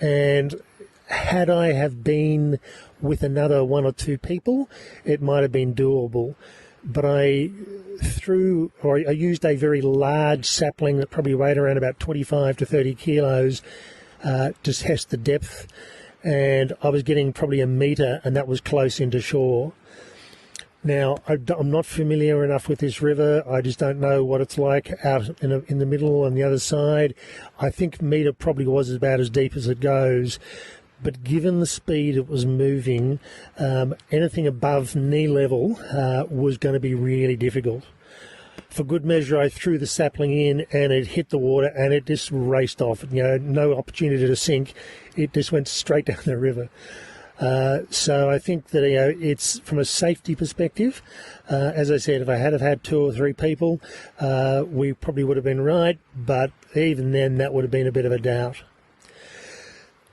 And had I have been with another one or two people, it might have been doable. But I used a very large sapling that probably weighed around about 25 to 30 kilos to test the depth. And I was getting probably a metre, and that was close into shore. Now, I'm not familiar enough with this river. I just don't know what it's like out in the middle on the other side. I think metre probably was about as deep as it goes. But given the speed it was moving, anything above knee level was going to be really difficult. For good measure, I threw the sapling in and it hit the water and it just raced off. No opportunity to sink. It just went straight down the river. So I think that it's from a safety perspective. As I said, if I had have had 2 or 3 people, we probably would have been right. But even then, that would have been a bit of a doubt.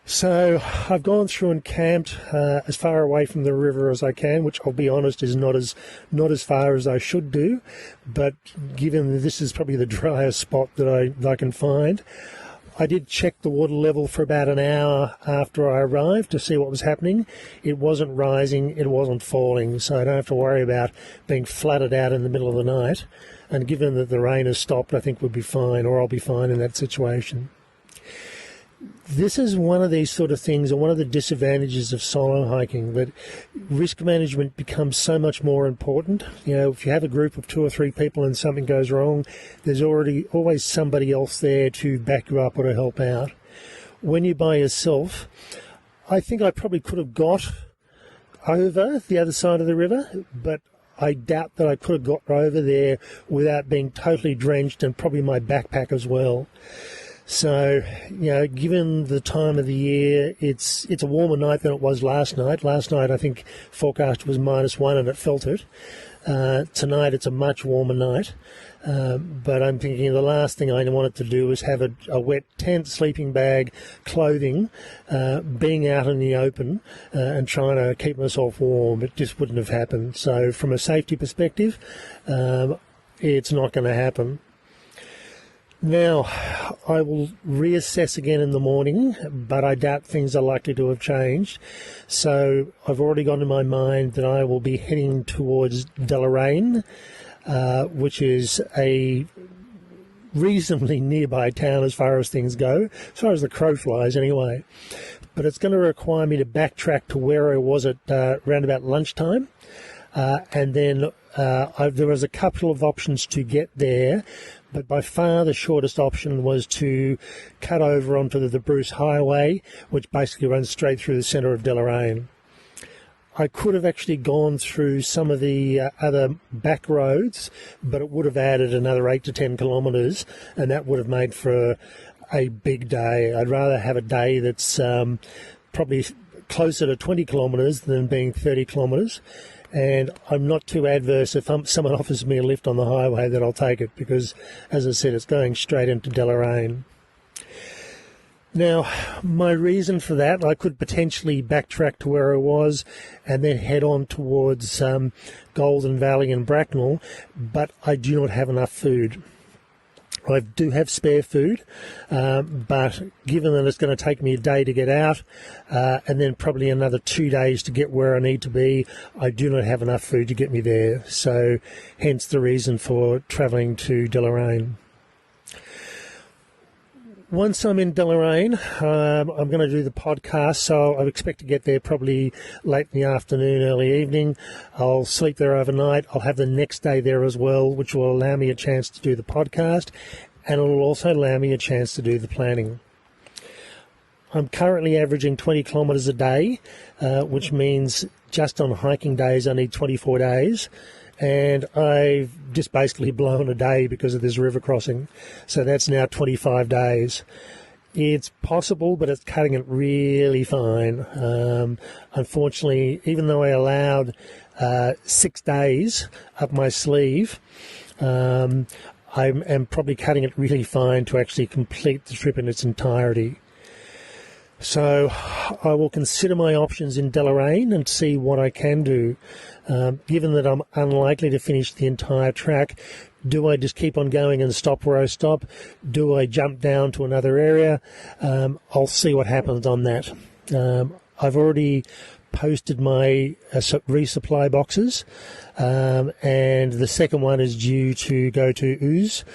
So I've gone through and camped as far away from the river as I can, which I'll be honest is not as far as I should do. But given this is probably the driest spot that I can find, I did check the water level for about an hour after I arrived to see what was happening. It wasn't rising, it wasn't falling, so I don't have to worry about being flooded out in the middle of the night. And given that the rain has stopped, I think we'll be fine, or I'll be fine in that situation. This is one of these sort of things, and one of the disadvantages of solo hiking, that risk management becomes so much more important. If you have a group of 2 or 3 people and something goes wrong, there's always somebody else there to back you up or to help out. When you're by yourself, I think I probably could have got over the other side of the river, but I doubt that I could have got over there without being totally drenched, and probably my backpack as well. So, given the time of the year, it's a warmer night than it was last night. Last night, I think, forecast was -1 and it felt it. Tonight, it's a much warmer night. But I'm thinking the last thing I wanted to do was have a wet tent, sleeping bag, clothing, being out in the open and trying to keep myself warm. It just wouldn't have happened. So, from a safety perspective, it's not going to happen. Now, I will reassess again in the morning, but I doubt things are likely to have changed. So I've already got in my mind that I will be heading towards Deloraine, which is a reasonably nearby town as far as things go, as far as the crow flies anyway. But it's going to require me to backtrack to where I was at around about lunchtime. And then there was a couple of options to get there, but by far the shortest option was to cut over onto the Bruce Highway, which basically runs straight through the centre of Deloraine. I could have actually gone through some of the other back roads, but it would have added another 8 to 10 kilometres, and that would have made for a big day. I'd rather have a day that's probably closer to 20 kilometres than being 30 kilometres. And I'm not too adverse if someone offers me a lift on the highway, that I'll take it, because, as I said, it's going straight into Deloraine. Now, my reason for that, I could potentially backtrack to where I was and then head on towards Golden Valley and Bracknell, but I do not have enough food. I do have spare food, but given that it's going to take me a day to get out and then probably another 2 days to get where I need to be, I do not have enough food to get me there. So hence the reason for travelling to Deloraine. Once I'm in Deloraine, I'm going to do the podcast, so I expect to get there probably late in the afternoon, early evening. I'll sleep there overnight. I'll have the next day there as well, which will allow me a chance to do the podcast, and it will also allow me a chance to do the planning. I'm currently averaging 20 kilometres a day, which means just on hiking days I need 24 days. And I've just basically blown a day because of this river crossing. So that's now 25 days. It's possible, but it's cutting it really fine. Unfortunately, even though I allowed 6 days up my sleeve, I am probably cutting it really fine to actually complete the trip in its entirety. So I will consider my options in Deloraine and see what I can do. Given that I'm unlikely to finish the entire track, do I just keep on going and stop where I stop? Do I jump down to another area? I'll see what happens on that. I've already posted my resupply boxes, and the second one is due to go to Uz.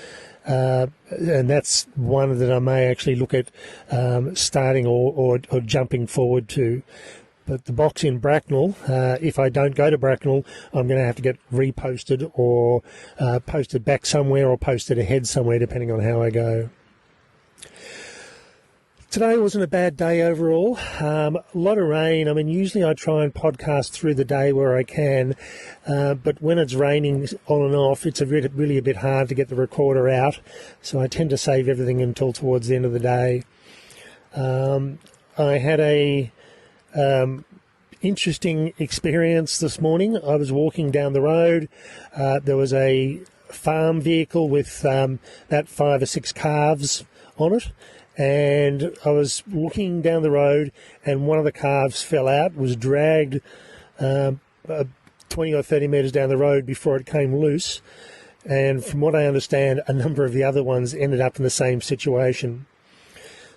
And that's one that I may actually look at starting or jumping forward to. But the box in Bracknell, if I don't go to Bracknell, I'm going to have to get reposted or posted back somewhere or posted ahead somewhere, depending on how I go. Today wasn't a bad day overall. A lot of rain. I mean, usually I try and podcast through the day where I can, but when it's raining on and off, it's really a bit hard to get the recorder out, so I tend to save everything until towards the end of the day. I had a interesting experience this morning. I was walking down the road. There was a farm vehicle with about 5 or 6 calves on it. And I was looking down the road, and one of the calves fell out, was dragged 20 or 30 metres down the road before it came loose. And from what I understand, a number of the other ones ended up in the same situation.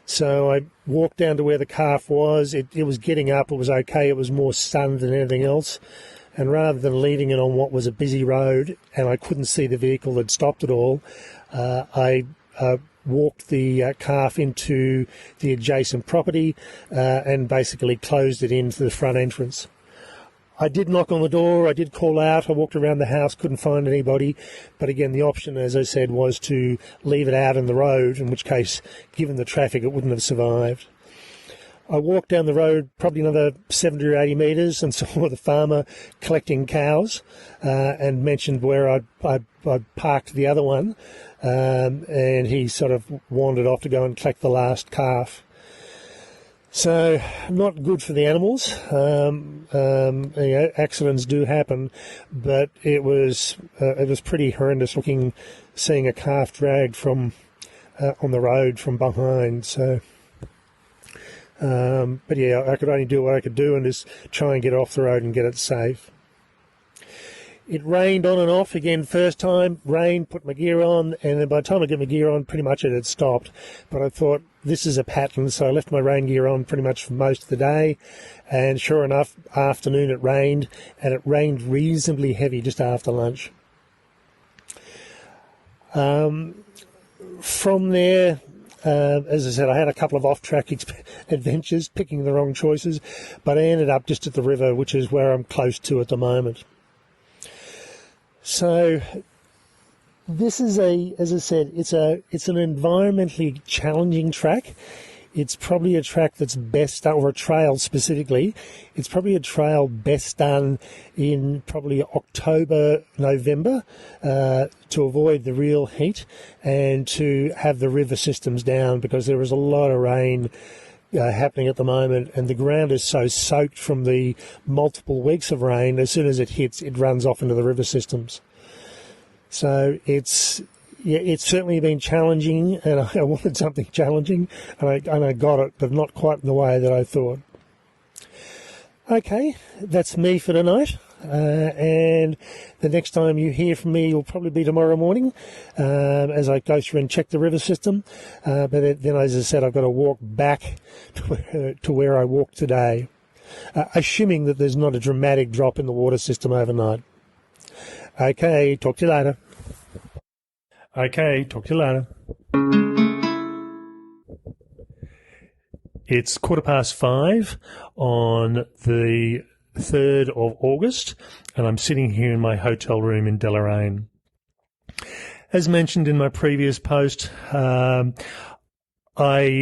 So I walked down to where the calf was. It was getting up. It was okay. It was more stunned than anything else. And rather than leaving it on what was a busy road, and I couldn't see the vehicle that stopped it all, I walked the calf into the adjacent property and basically closed it into the front entrance. I did knock on the door, I did call out, I walked around the house, couldn't find anybody, but again the option, as I said, was to leave it out in the road, in which case, given the traffic, it wouldn't have survived. I walked down the road probably another 70 or 80 metres and saw the farmer collecting cows and mentioned where I'd parked the other one, and he sort of wandered off to go and collect the last calf. So not good for the animals. Accidents do happen, but it was pretty horrendous seeing a calf dragged from on the road from behind. So. But yeah, I could only do what I could do and just try and get off the road and get it safe. It rained on and off again first time, rain, put my gear on, and then by the time I get my gear on, pretty much it had stopped. But I thought, this is a pattern, so I left my rain gear on pretty much for most of the day. And sure enough, afternoon it rained, and it rained reasonably heavy just after lunch. From there, as I said, I had a couple of off-track adventures, picking the wrong choices, but I ended up just at the river, which is where I'm close to at the moment. So this is as I said, it's an environmentally challenging track. It's probably a track that's best done, or a trail specifically, it's probably a trail best done in probably October, November, to avoid the real heat and to have the river systems down, because there is a lot of rain happening at the moment, and the ground is so soaked from the multiple weeks of rain. As soon as it hits, it runs off into the river systems. So it's certainly been challenging, and I wanted something challenging, and I got it, but not quite in the way that I thought. Okay, that's me for tonight, and the next time you hear from me will probably be tomorrow morning, as I go through and check the river system. But then, as I said, I've got to walk back to where I walked today, assuming that there's not a dramatic drop in the water system overnight. Okay, talk to you later. Okay, talk to you later. It's 5:15 on the 3rd of August, and I'm sitting here in my hotel room in Deloraine. As mentioned in my previous post, I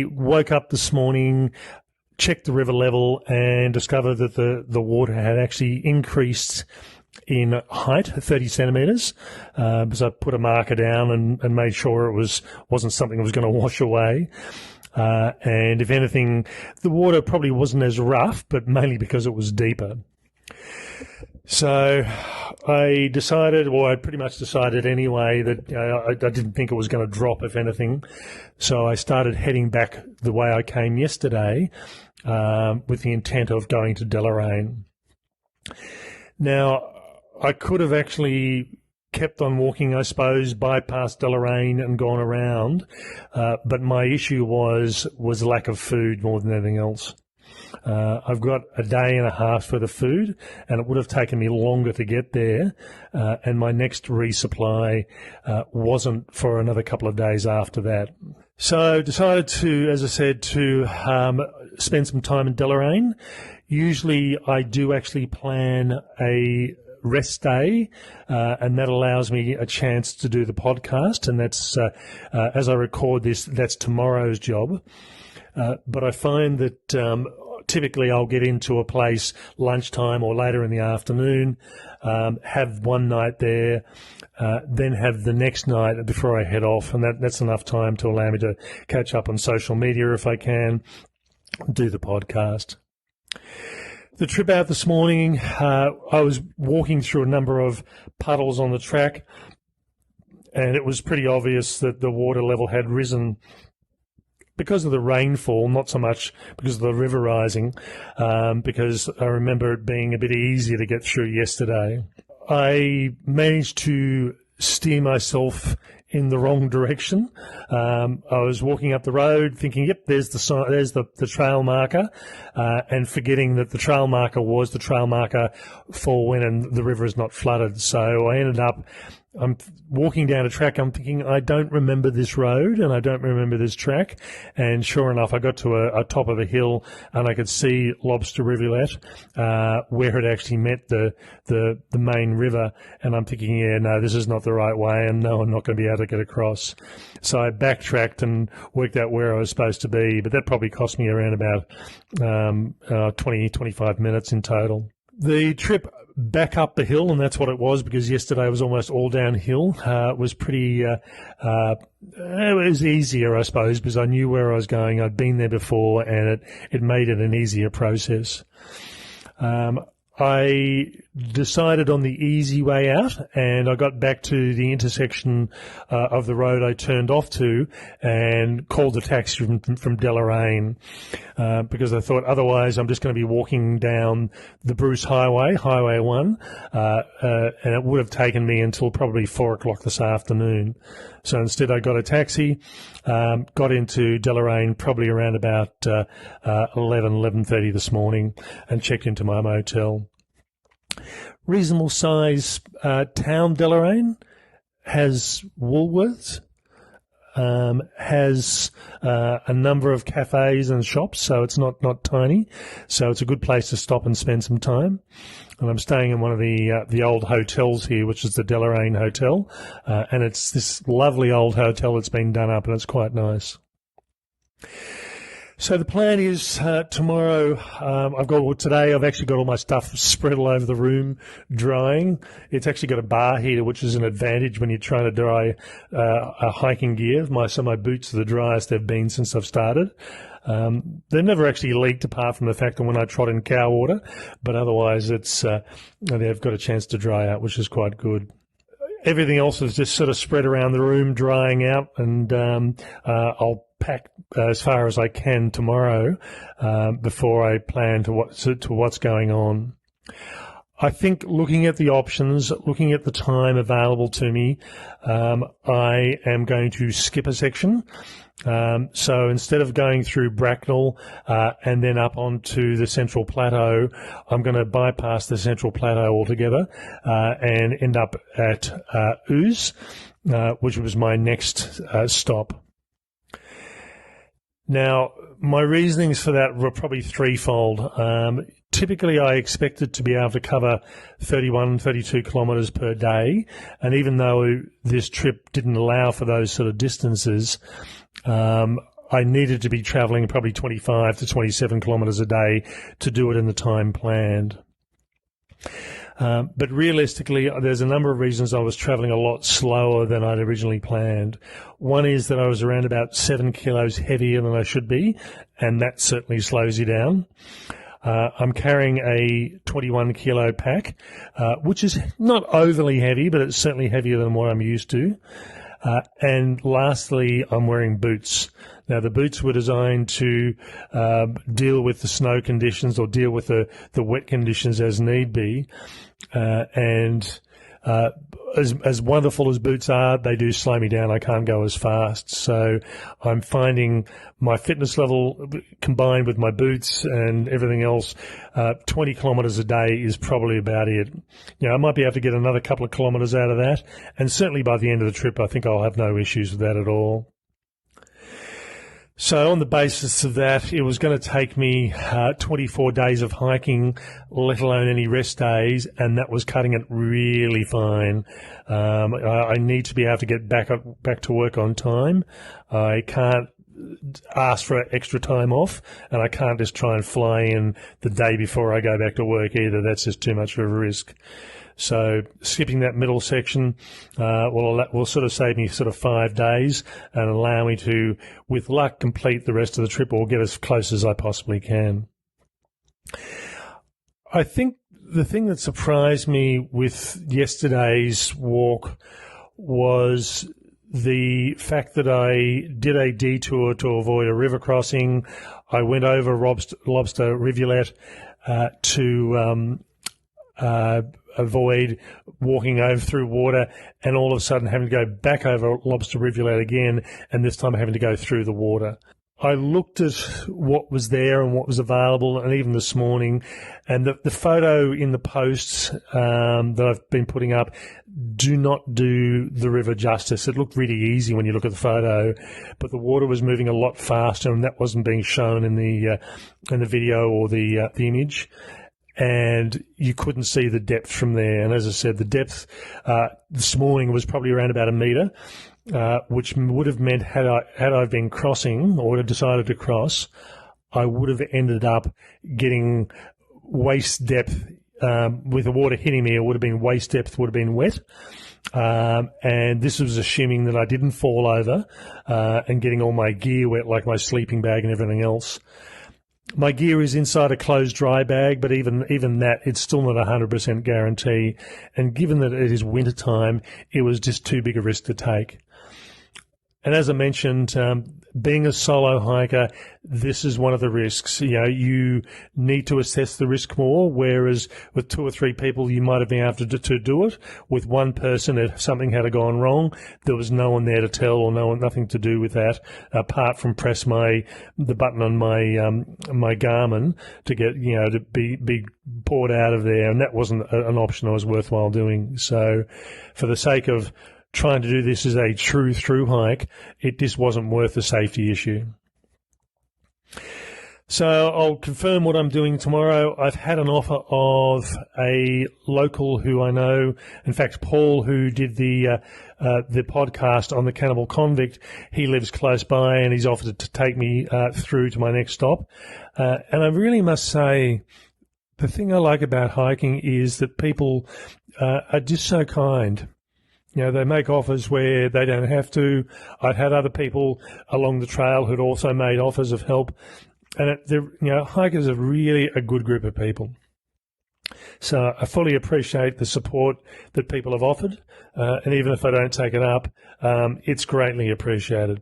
woke up this morning, checked the river level, and discovered that the water had actually increased in height, 30 centimetres, because I put a marker down and made sure it wasn't something that was going to wash away. And if anything, the water probably wasn't as rough, but mainly because it was deeper. So I decided, or I pretty much decided anyway, that I didn't think it was going to drop, if anything. So I started heading back the way I came yesterday, with the intent of going to Deloraine. Now, I could have actually kept on walking, I suppose, bypassed Deloraine and gone around, but my issue was lack of food more than anything else. I've got a day and a half for the food, and it would have taken me longer to get there, and my next resupply wasn't for another couple of days after that. So decided to, as I said, to spend some time in Deloraine. Usually I do actually plan a rest day, and that allows me a chance to do the podcast, and that's, as I record this, that's tomorrow's job. But I find that typically I'll get into a place lunchtime or later in the afternoon, have one night there, then have the next night before I head off, and that's enough time to allow me to catch up on social media if I can, do the podcast. The trip out this morning, I was walking through a number of puddles on the track, and it was pretty obvious that the water level had risen because of the rainfall, not so much because of the river rising, because I remember it being a bit easier to get through yesterday. I managed to steer myself in the wrong direction. I was walking up the road thinking, yep, there's the trail marker, and forgetting that the trail marker was the trail marker for when the river is not flooded. So I ended up, I'm walking down a track, I'm thinking, I don't remember this road and I don't remember this track. And sure enough, I got to a top of a hill and I could see Lobster Rivulet, where it actually met the main river. And I'm thinking, yeah, no, this is not the right way, and no, I'm not going to be able to get across. So I backtracked and worked out where I was supposed to be, but that probably cost me around about 25 minutes in total. The trip back up the hill, and that's what it was, because yesterday was almost all downhill. It was pretty, it was easier, I suppose, because I knew where I was going. I'd been there before, and it made it an easier process. I decided on the easy way out, and I got back to the intersection of the road I turned off to and called a taxi from Deloraine, because I thought otherwise I'm just going to be walking down the Bruce Highway, Highway 1, and it would have taken me until probably 4 o'clock this afternoon. So instead I got a taxi, got into Deloraine probably around about 11:30 this morning, and checked into my motel. Reasonable size town, Deloraine, has Woolworths, has a number of cafes and shops, so it's not tiny. So it's a good place to stop and spend some time. And I'm staying in one of the old hotels here, which is the Deloraine Hotel, and it's this lovely old hotel that's been done up, and it's quite nice. So the plan is tomorrow. Today I've actually got all my stuff spread all over the room, drying. It's actually got a bar heater, which is an advantage when you're trying to dry hiking gear. So my boots are the driest they've been since I've started. They've never actually leaked, apart from the fact that when I trot in cow water, but otherwise they've got a chance to dry out, which is quite good. Everything else is just sort of spread around the room, drying out, and I'll pack as far as I can tomorrow before I plan to what's going on. I think looking at the options, looking at the time available to me, I am going to skip a section. So instead of going through Bracknell and then up onto the Central Plateau, I'm going to bypass the Central Plateau altogether and end up at Ouse, which was my next stop. Now, my reasonings for that were probably threefold. Typically, I expected to be able to cover 31, 32 kilometres per day. And even though this trip didn't allow for those sort of distances, I needed to be travelling probably 25 to 27 kilometres a day to do it in the time planned. But realistically, there's a number of reasons I was travelling a lot slower than I'd originally planned. One is that I was around about 7 kilos heavier than I should be, and that certainly slows you down. I'm carrying a 21 kilo pack, which is not overly heavy, but it's certainly heavier than what I'm used to. And lastly, I'm wearing boots. Now, the boots were designed to deal with the snow conditions or deal with the wet conditions as need be. As wonderful as boots are, they do slow me down. I can't go as fast. So I'm finding my fitness level combined with my boots and everything else, 20 kilometres a day is probably about it. I might be able to get another couple of kilometres out of that. And certainly by the end of the trip, I think I'll have no issues with that at all. So on the basis of that, it was going to take me 24 days of hiking, let alone any rest days, and that was cutting it really fine. I need to be able to get back to work on time. I can't ask for extra time off, and I can't just try and fly in the day before I go back to work either. That's just too much of a risk. So skipping that middle section will sort of save me sort of 5 days and allow me to, with luck, complete the rest of the trip or get as close as I possibly can. I think the thing that surprised me with yesterday's walk was the fact that I did a detour to avoid a river crossing. I went over Lobster Rivulet to avoid walking over through water and all of a sudden having to go back over Lobster Rivulet again, and this time having to go through the water. I looked at what was there and what was available, and even this morning, and the photo in the posts that I've been putting up do not do the river justice. It looked really easy when you look at the photo, but the water was moving a lot faster, and that wasn't being shown in the video or the image. And you couldn't see the depth from there. And as I said, the depth this morning was probably around about a metre, which would have meant had I been crossing or had decided to cross, I would have ended up getting waist depth. With the water hitting me, it would have been waist depth, would have been wet. And this was assuming that I didn't fall over and getting all my gear wet, like my sleeping bag and everything else. My gear is inside a closed dry bag, but even that, it's still not a 100% guarantee. And given that it is winter time, it was just too big a risk to take. And as I mentioned, being a solo hiker, this is one of the risks. You need to assess the risk more, whereas with 2 or 3 people, you might have been able to do it. With one person, if something had gone wrong, there was no one there to tell or nothing to do with that, apart from press the button on my Garmin to get, to be poured out of there. And that wasn't an option that was worthwhile doing. So for the sake of trying to do this as a true through hike, it just wasn't worth the safety issue. So I'll confirm what I'm doing tomorrow. I've had an offer of a local who I know, in fact, Paul, who did the podcast on the Cannibal Convict. He lives close by and he's offered to take me through to my next stop. And I really must say, the thing I like about hiking is that people are just so kind. They make offers where they don't have to. I'd had other people along the trail who'd also made offers of help. And hikers are really a good group of people. So I fully appreciate the support that people have offered. And even if I don't take it up, it's greatly appreciated.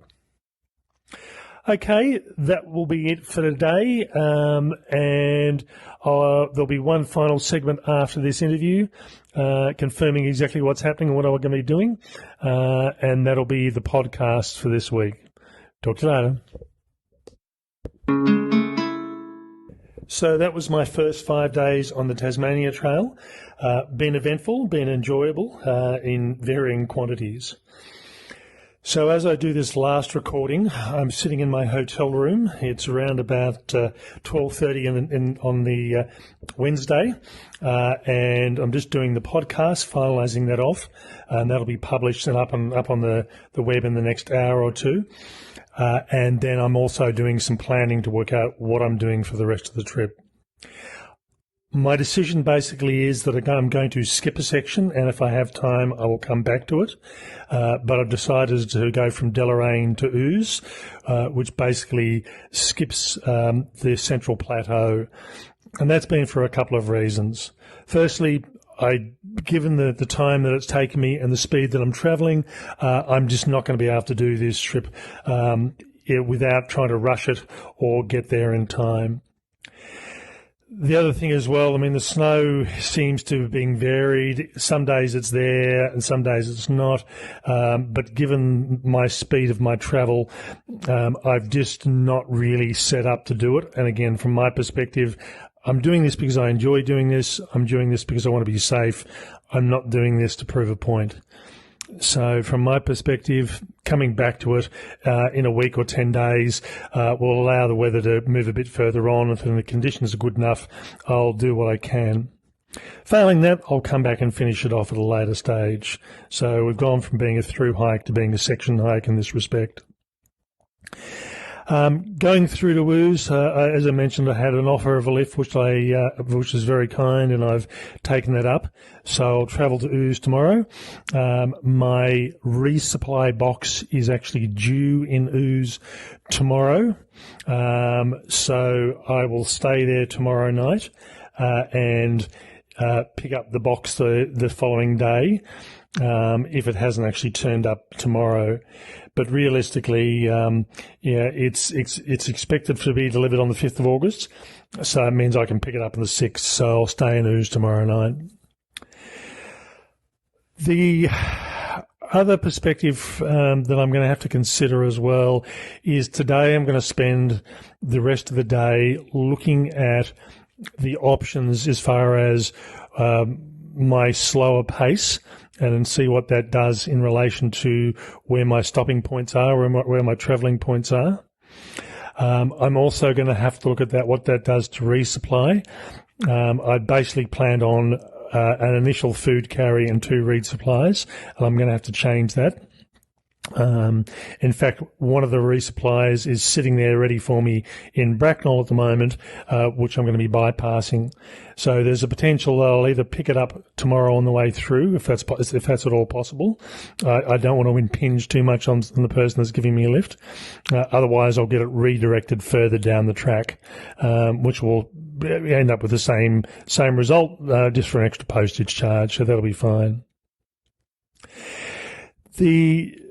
Okay, that will be it for today. And there'll be one final segment after this interview, confirming exactly what's happening and what I'm going to be doing. And that'll be the podcast for this week. Talk to you later. So that was my first 5 days on the Tasmania Trail. Been eventful, been enjoyable in varying quantities. So as I do this last recording, I'm sitting in my hotel room. It's around about 12:30 on the Wednesday, and I'm just doing the podcast, finalising that off, and that'll be published and up on the web in the next hour or two. And then I'm also doing some planning to work out what I'm doing for the rest of the trip. My decision basically is that I'm going to skip a section, and if I have time, I will come back to it. But I've decided to go from Deloraine to Ouse, which basically skips the Central Plateau. And that's been for a couple of reasons. Firstly, given the time that it's taken me and the speed that I'm travelling, I'm just not going to be able to do this trip without trying to rush it or get there in time. The other thing as well, I mean, the snow seems to have been varied. Some days it's there and some days it's not. But given my speed of my travel, I've just not really set up to do it. And again, from my perspective, I'm doing this because I enjoy doing this. I'm doing this because I want to be safe. I'm not doing this to prove a point. So from my perspective, coming back to it in a week or 10 days will allow the weather to move a bit further on. If the conditions are good enough, I'll do what I can. Failing that, I'll come back and finish it off at a later stage. So we've gone from being a through hike to being a section hike in this respect. Going through to Ouse, as I mentioned, I had an offer of a lift, which was very kind, and I've taken that up. So I'll travel to Ouse tomorrow. My resupply box is actually due in Ouse tomorrow. So I will stay there tomorrow night, and pick up the box the following day, if it hasn't actually turned up tomorrow. But realistically, it's expected to be delivered on the 5th of August, so it means I can pick it up on the 6th, so I'll stay in Ouse tomorrow night. The other perspective that I'm going to have to consider as well is today I'm going to spend the rest of the day looking at the options as far as my slower pace, and see what that does in relation to where my stopping points are, where my travelling points are. I'm also going to have to look at what that does to resupply. I basically planned on an initial food carry and 2 resupplies, and I'm going to have to change that. In fact, one of the resupplies is sitting there ready for me in Bracknell at the moment, which I'm going to be bypassing. So there's a potential that I'll either pick it up tomorrow on the way through, if that's at all possible. I don't want to impinge too much on the person that's giving me a lift. Otherwise, I'll get it redirected further down the track, which will end up with the same result, just for an extra postage charge. So that'll be fine. The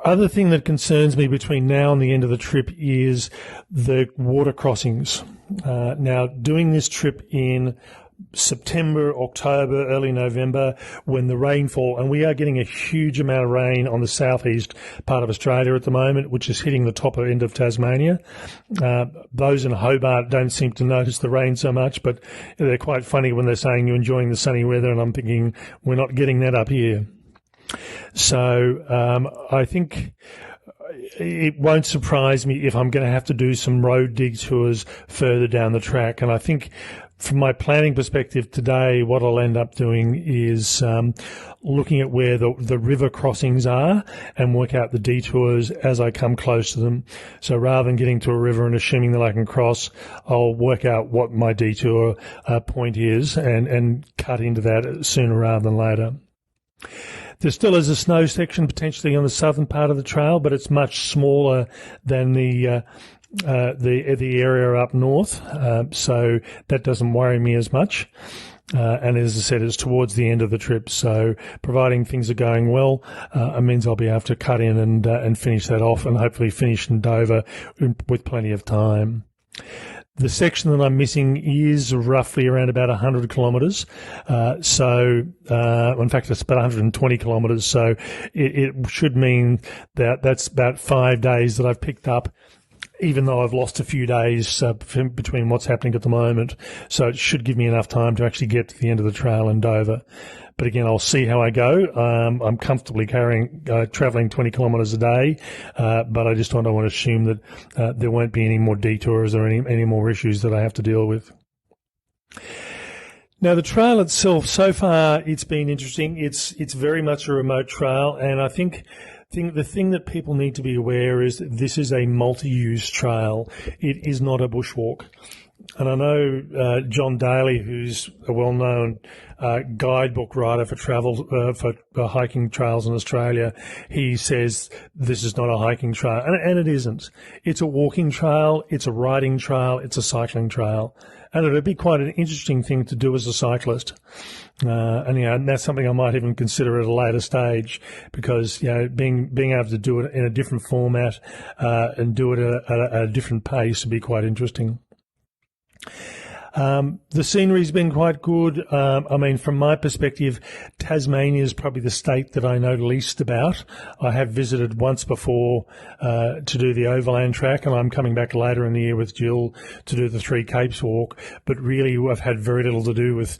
other thing that concerns me between now and the end of the trip is the water crossings. Now, doing this trip in September, October, early November, when the rainfall, and we are getting a huge amount of rain on the southeast part of Australia at the moment, which is hitting the top end of Tasmania. Those in Hobart don't seem to notice the rain so much, but they're quite funny when they're saying you're enjoying the sunny weather, and I'm thinking we're not getting that up here. So I think it won't surprise me if I'm going to have to do some road detours further down the track. And I think from my planning perspective today, what I'll end up doing is looking at where the river crossings are and work out the detours as I come close to them. So rather than getting to a river and assuming that I can cross, I'll work out what my detour point is and cut into that sooner rather than later. There still is a snow section potentially on the southern part of the trail, but it's much smaller than the area up north, so that doesn't worry me as much. And as I said, it's towards the end of the trip, so providing things are going well, it means I'll be able to cut in and finish that off, and hopefully finish in Dover with plenty of time. The section that I'm missing is roughly around about 100 kilometres. In fact, it's about 120 kilometres. So it should mean that that's about 5 days that I've picked up, even though I've lost a few days between what's happening at the moment. So it should give me enough time to actually get to the end of the trail in Dover. But again, I'll see how I go. I'm comfortably traveling 20 kilometres a day, but I just don't want to assume that there won't be any more detours or any more issues that I have to deal with. Now, the trail itself, so far, it's been interesting. It's very much a remote trail, and I think the thing that people need to be aware is that this is a multi-use trail. It is not a bushwalk. And I know John Daly, who's a well-known guidebook writer for travel for hiking trails in Australia, he says this is not a hiking trail, and it isn't. It's a walking trail, it's a riding trail, it's a cycling trail, and it'd be quite an interesting thing to do as a cyclist. And that's something I might even consider at a later stage, because being able to do it in a different format and do it at a different pace would be quite interesting. The scenery's been quite good. From my perspective, Tasmania is probably the state that I know least about. I have visited once before to do the overland track, and I'm coming back later in the year with Jill to do the Three Capes walk, but really I've had very little to do with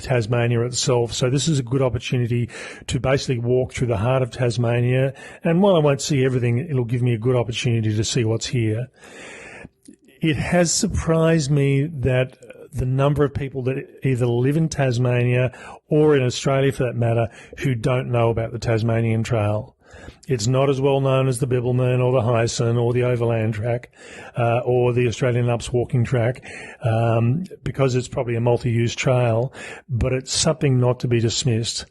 Tasmania itself. So this is a good opportunity to basically walk through the heart of Tasmania, and while I won't see everything, it'll give me a good opportunity to see what's here. It has surprised me that the number of people that either live in Tasmania or in Australia, for that matter, who don't know about the Tasmanian Trail. It's not as well known as the Bibbulmun or the Hyson or the Overland Track or the Australian Alps Walking Track because it's probably a multi-use trail, but it's something not to be dismissed.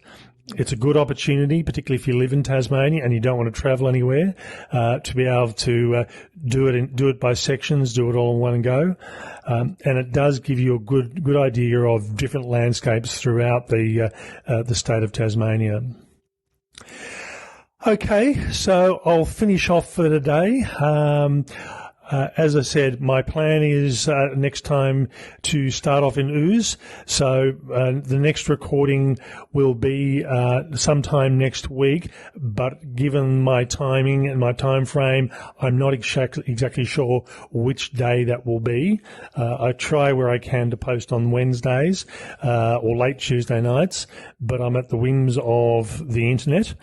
It's a good opportunity, particularly if you live in Tasmania and you don't want to travel anywhere, to be able to do it by sections, do it all in one go, and it does give you a good idea of different landscapes throughout the state of Tasmania. Okay, so I'll finish off for today. As I said, my plan is next time to start off in Ooze. So the next recording will be sometime next week, but given my timing and my time frame, I'm not exactly sure which day that will be. I try where I can to post on Wednesdays or late Tuesday nights, but I'm at the whims of the internet.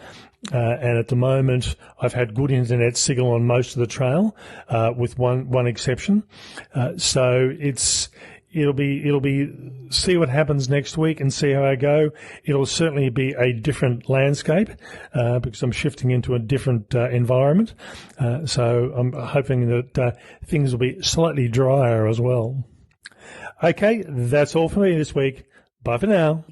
And at the moment, I've had good internet signal on most of the trail, with one exception. So it'll be see what happens next week and see how I go. It'll certainly be a different landscape, because I'm shifting into a different environment. So I'm hoping that things will be slightly drier as well. Okay, that's all for me this week. Bye for now.